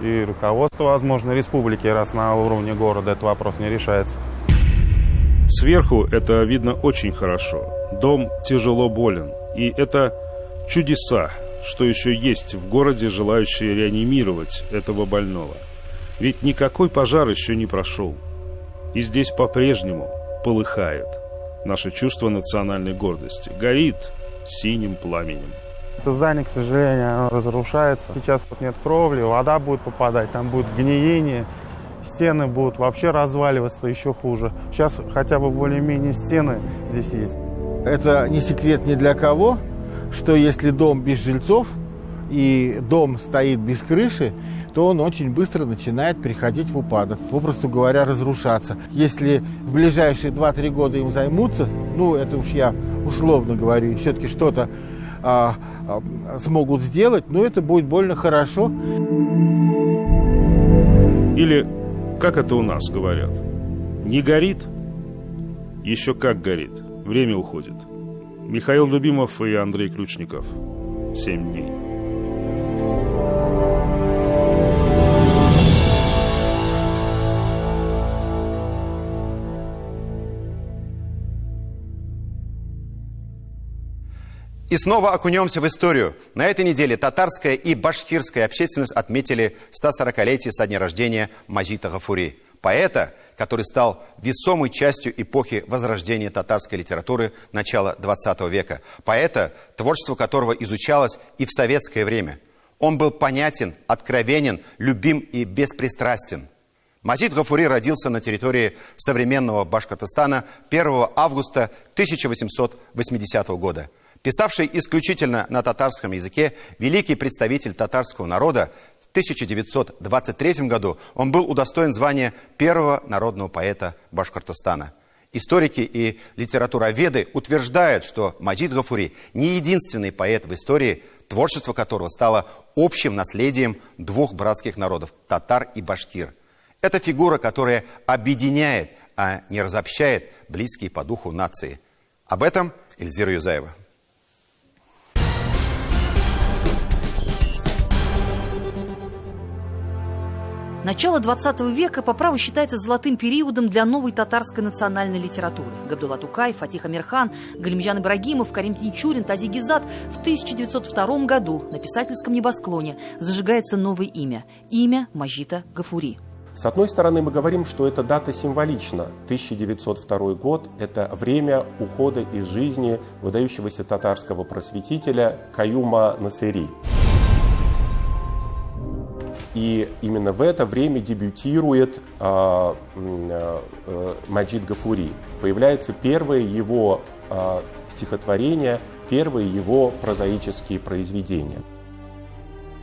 Speaker 3: и руководство, возможно, республики, раз на уровне города этот вопрос не решается.
Speaker 4: Сверху это видно очень хорошо. Дом тяжело болен. И это чудеса, что еще есть в городе желающие реанимировать этого больного. Ведь никакой пожар еще не прошел. И здесь по-прежнему полыхает наше чувство национальной гордости. Горит синим пламенем.
Speaker 3: Это здание, к сожалению, оно разрушается. Сейчас тут нет кровли, вода будет попадать, там будет гниение. Стены будут вообще разваливаться еще хуже. Сейчас хотя бы более-менее стены здесь есть.
Speaker 16: Это не секрет ни для кого, что если дом без жильцов и дом стоит без крыши, то он очень быстро начинает переходить в упадок, попросту говоря, разрушаться. Если в ближайшие 2-3 года им займутся, ну это уж я условно говорю, и все-таки что-то смогут сделать, но это будет больно хорошо.
Speaker 4: Или, как это у нас говорят, не горит? Еще как горит. Время уходит. Михаил Любимов и Андрей Ключников. 7 дней.
Speaker 1: И снова окунемся в историю. На этой неделе татарская и башкирская общественность отметили 140-летие со дня рождения Маджида Гафури, поэта, который стал весомой частью эпохи возрождения татарской литературы начала XX века. Поэта, творчество которого изучалось и в советское время. Он был понятен, откровенен, любим и беспристрастен. Маджид Гафури родился на территории современного Башкортостана 1 августа 1880 года. Писавший исключительно на татарском языке, великий представитель татарского народа, в 1923 году он был удостоен звания первого народного поэта Башкортостана. Историки и литературоведы утверждают, что Маджид Гафури не единственный поэт в истории, творчество которого стало общим наследием двух братских народов – татар и башкир. Это фигура, которая объединяет, а не разобщает близкие по духу нации. Об этом Эльзира Юзаева.
Speaker 8: Начало 20 века по праву считается золотым периодом для новой татарской национальной литературы. Габдулла Тукай, Фатих Амирхан, Галимджан Ибрагимов, Карим Тинчурин, Тази Гизат. В 1902 году на писательском небосклоне зажигается новое имя – имя Маджида Гафури.
Speaker 2: С одной стороны, мы говорим, что эта дата символична. 1902 год – это время ухода из жизни выдающегося татарского просветителя Каюма Насыри. И именно в это время дебютирует Маджид Гафури. Появляются первые его стихотворения, первые его прозаические произведения.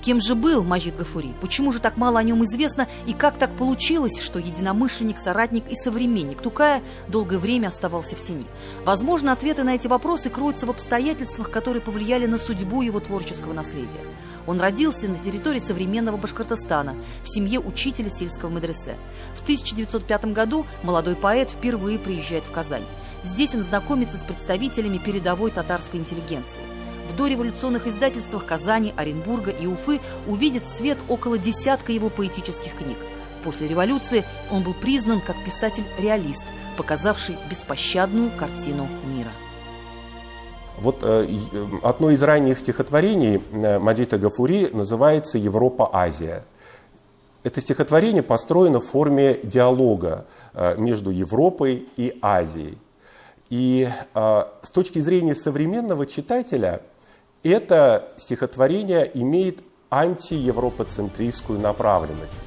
Speaker 8: Кем же был Маджид Гафури? Почему же так мало о нем известно? И как так получилось, что единомышленник, соратник и современник Тукая долгое время оставался в тени? Возможно, ответы на эти вопросы кроются в обстоятельствах, которые повлияли на судьбу его творческого наследия. Он родился на территории современного Башкортостана, в семье учителя сельского медресе. В 1905 году молодой поэт впервые приезжает в Казань. Здесь он знакомится с представителями передовой татарской интеллигенции. В дореволюционных издательствах Казани, Оренбурга и Уфы увидит свет около десятка его поэтических книг. После революции он был признан как писатель-реалист, показавший беспощадную картину мира.
Speaker 2: Вот одно из ранних стихотворений Маджида Гафури называется «Европа-Азия». Это стихотворение построено в форме диалога между Европой и Азией. И с точки зрения современного читателя, это стихотворение имеет антиевропоцентристскую направленность.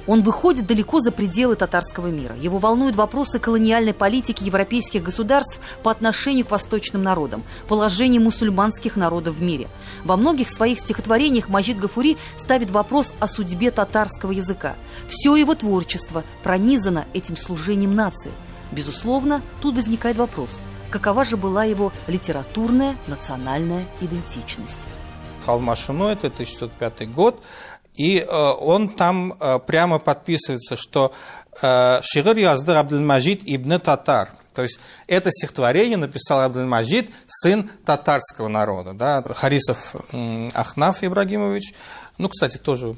Speaker 8: Он выходит далеко за пределы татарского мира. Его волнуют вопросы колониальной политики европейских государств по отношению к восточным народам, положение мусульманских народов в мире. Во многих своих стихотворениях Маджид Гафури ставит вопрос о судьбе татарского языка. Все его творчество пронизано этим служением нации. Безусловно, тут возникает вопрос, какова же была его литературная национальная идентичность.
Speaker 6: Халмашино, это 1905 год, и он там прямо подписывается, что «Шигыр яздыр Абдельмаджид ибн Татар». То есть это стихотворение написал Абдельмаджид, сын татарского народа. Да? Харисов Ахнаф Ибрагимович, ну, кстати, тоже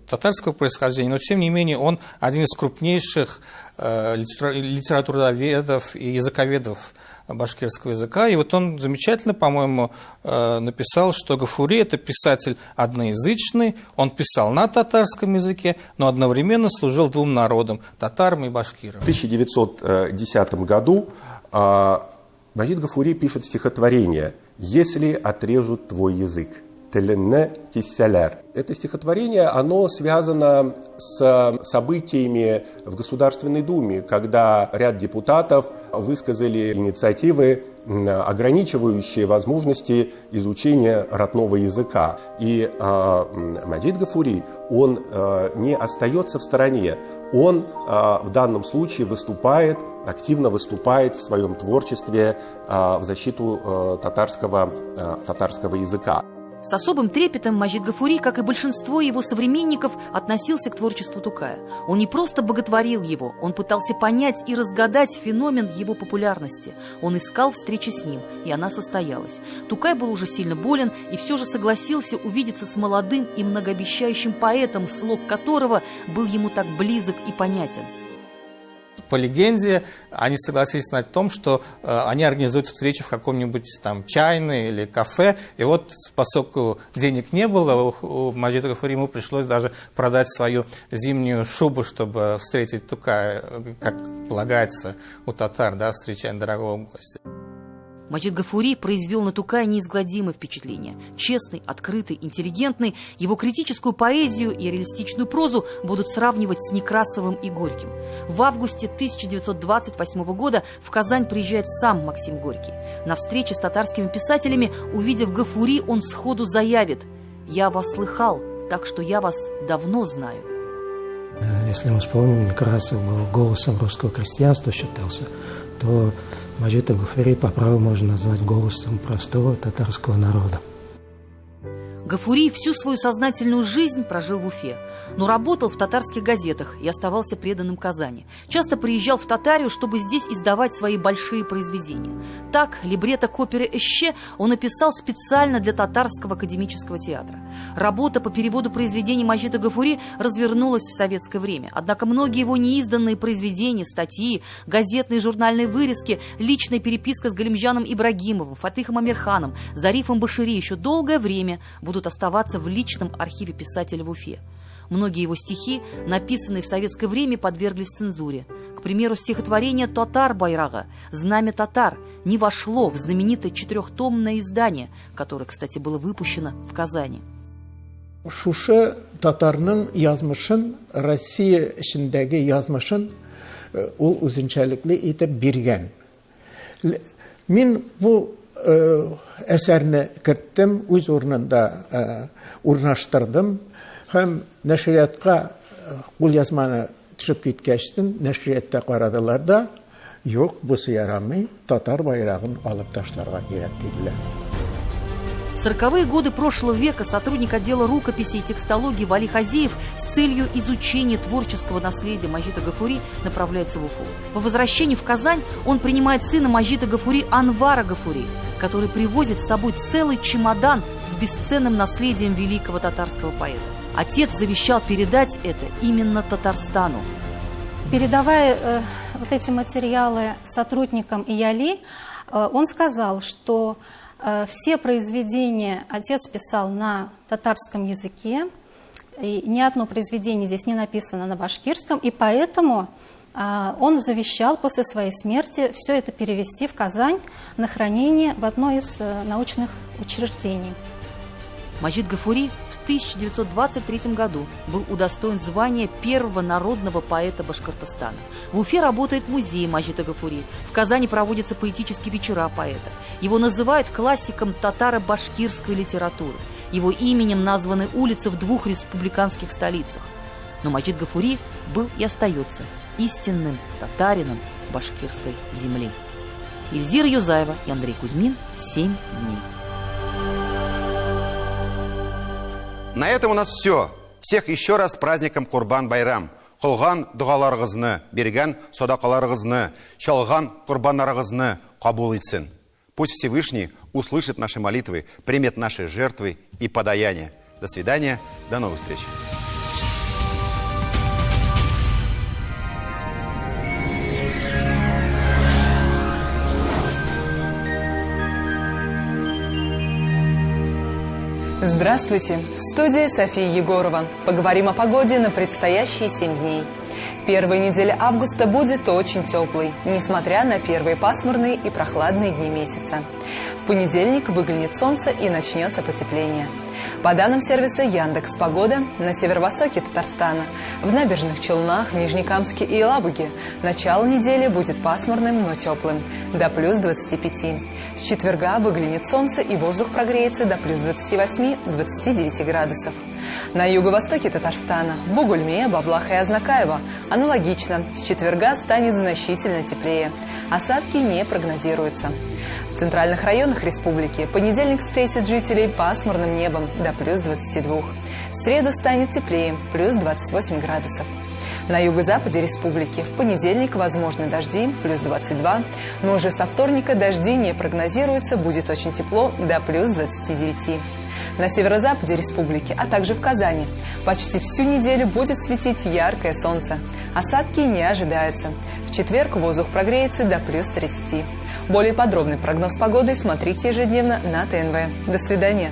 Speaker 6: татарского происхождения, но тем не менее он один из крупнейших литературоведов и языковедов башкирского языка. И вот он замечательно, по-моему, написал, что Гафури – это писатель одноязычный, он писал на татарском языке, но одновременно служил двум народам – татарам и башкирам.
Speaker 2: В 1910 году Маджид Гафури пишет стихотворение «Если отрежут твой язык». Это стихотворение, оно связано с событиями в Государственной Думе, когда ряд депутатов высказали инициативы, ограничивающие возможности изучения родного языка. И Маджид Гафури, он не остается в стороне. Он в данном случае активно выступает в своем творчестве в защиту татарского языка.
Speaker 8: С особым трепетом Маджид Гафури, как и большинство его современников, относился к творчеству Тукая. Он не просто боготворил его, он пытался понять и разгадать феномен его популярности. Он искал встречи с ним, и она состоялась. Тукай был уже сильно болен и все же согласился увидеться с молодым и многообещающим поэтом, слог которого был ему так близок и понятен.
Speaker 6: По легенде, они согласились на том, что они организуют встречу в каком-нибудь там чайной или кафе. И вот, поскольку денег не было, у Маджида Гафури ему пришлось даже продать свою зимнюю шубу, чтобы встретить Тукая, как полагается у татар, да, встречать дорогого гостя.
Speaker 8: Маджид Гафури произвел на Тукая неизгладимое впечатление. Честный, открытый, интеллигентный, его критическую поэзию и реалистичную прозу будут сравнивать с Некрасовым и Горьким. В августе 1928 года в Казань приезжает сам Максим Горький. На встрече с татарскими писателями, увидев Гафури, он сходу заявит: «Я вас слыхал, так что я вас давно знаю».
Speaker 17: Если мы вспомним, Некрасов был голосом русского крестьянства считался, то Маджида Гафури по праву можно назвать голосом простого татарского народа.
Speaker 8: Гафури всю свою сознательную жизнь прожил в Уфе, но работал в татарских газетах и оставался преданным Казани. Часто приезжал в Татарию, чтобы здесь издавать свои большие произведения. Так, либретто к опере «Эще» он написал специально для Татарского академического театра. Работа по переводу произведений Маджида Гафури развернулась в советское время. Однако многие его неизданные произведения, статьи, газетные и журнальные вырезки, личная переписка с Галимжаном Ибрагимовым, Фатыхом Амирханом, Зарифом Башири еще долгое время будут оставаться в личном архиве писателя в Уфе. Многие его стихи, написанные в советское время, подверглись цензуре. К примеру, стихотворение «Татар байрага» «Знамя татар» не вошло в знаменитое 4-томное издание, которое, кстати, было выпущено в Казани.
Speaker 9: Шушы татарның язмышын, Россия ішіндегі язмышын ул үзенчәлекле итеп биргән. Мин бу әсәрне керттем, үз урынында урнаштырдым һәм нәшриятка ул язманы төшеп киткәчтен нәшриятта карадылар да, юк, бусы ярамый, татар байрагын алып ташларга кирәк диделәр.
Speaker 8: В 40-е годы прошлого века сотрудник отдела рукописи и текстологии Вали Хазиев с целью изучения творческого наследия Маджида Гафури направляется в Уфу. По возвращению в Казань он принимает сына Маджида Гафури Анвара Гафури, который привозит с собой целый чемодан с бесценным наследием великого татарского поэта. Отец завещал передать это именно Татарстану.
Speaker 10: Передавая вот эти материалы сотрудникам ИЯЛИ, он сказал, что все произведения отец писал на татарском языке, и ни одно произведение здесь не написано на башкирском, и поэтому он завещал после своей смерти все это перевести в Казань на хранение в одно из научных учреждений.
Speaker 8: Маджид Гафури в 1923 году был удостоен звания первого народного поэта Башкортостана. В Уфе работает музей Маджида Гафури. В Казани проводятся поэтические вечера поэта. Его называют классиком татаро-башкирской литературы. Его именем названы улицы в 2 республиканских столицах. Но Маджид Гафури был и остается истинным татарином башкирской земли. Эльзира Юзаева и Андрей Кузьмин. 7 дней.
Speaker 1: На этом у нас все. Всех еще раз с праздником Курбан-Байрам. Кылган дугаларыгызны, бергән садакаларыгызны, чалган курбаннарыгызны кабул итсен. Пусть Всевышний услышит наши молитвы, примет наши жертвы и подаяния. До свидания, до новых встреч.
Speaker 18: Здравствуйте! В студии София Егорова. Поговорим о погоде на предстоящие 7 дней. Первая неделя августа будет очень теплой, несмотря на первые пасмурные и прохладные дни месяца. В понедельник выглянет солнце и начнется потепление. По данным сервиса Яндекс.Погода, на северо-востоке Татарстана, в Набережных Челнах, Нижнекамске и Елабуге начало недели будет пасмурным, но теплым, до плюс 25. С четверга выглянет солнце и воздух прогреется до плюс 28-29 градусов. На юго-востоке Татарстана, в Бугульме, Бавлах и Азнакаево аналогично, с четверга станет значительно теплее. Осадки не прогнозируются. В центральных районах республики понедельник встретит жителей пасмурным небом до плюс 22. В среду станет теплее, плюс 28 градусов. На юго-западе республики в понедельник возможны дожди, плюс 22, но уже со вторника дожди не прогнозируются, будет очень тепло, до плюс 29. На северо-западе республики, а также в Казани, почти всю неделю будет светить яркое солнце. Осадки не ожидаются. В четверг воздух прогреется до плюс 30. Более подробный прогноз погоды смотрите ежедневно на ТНВ. До свидания.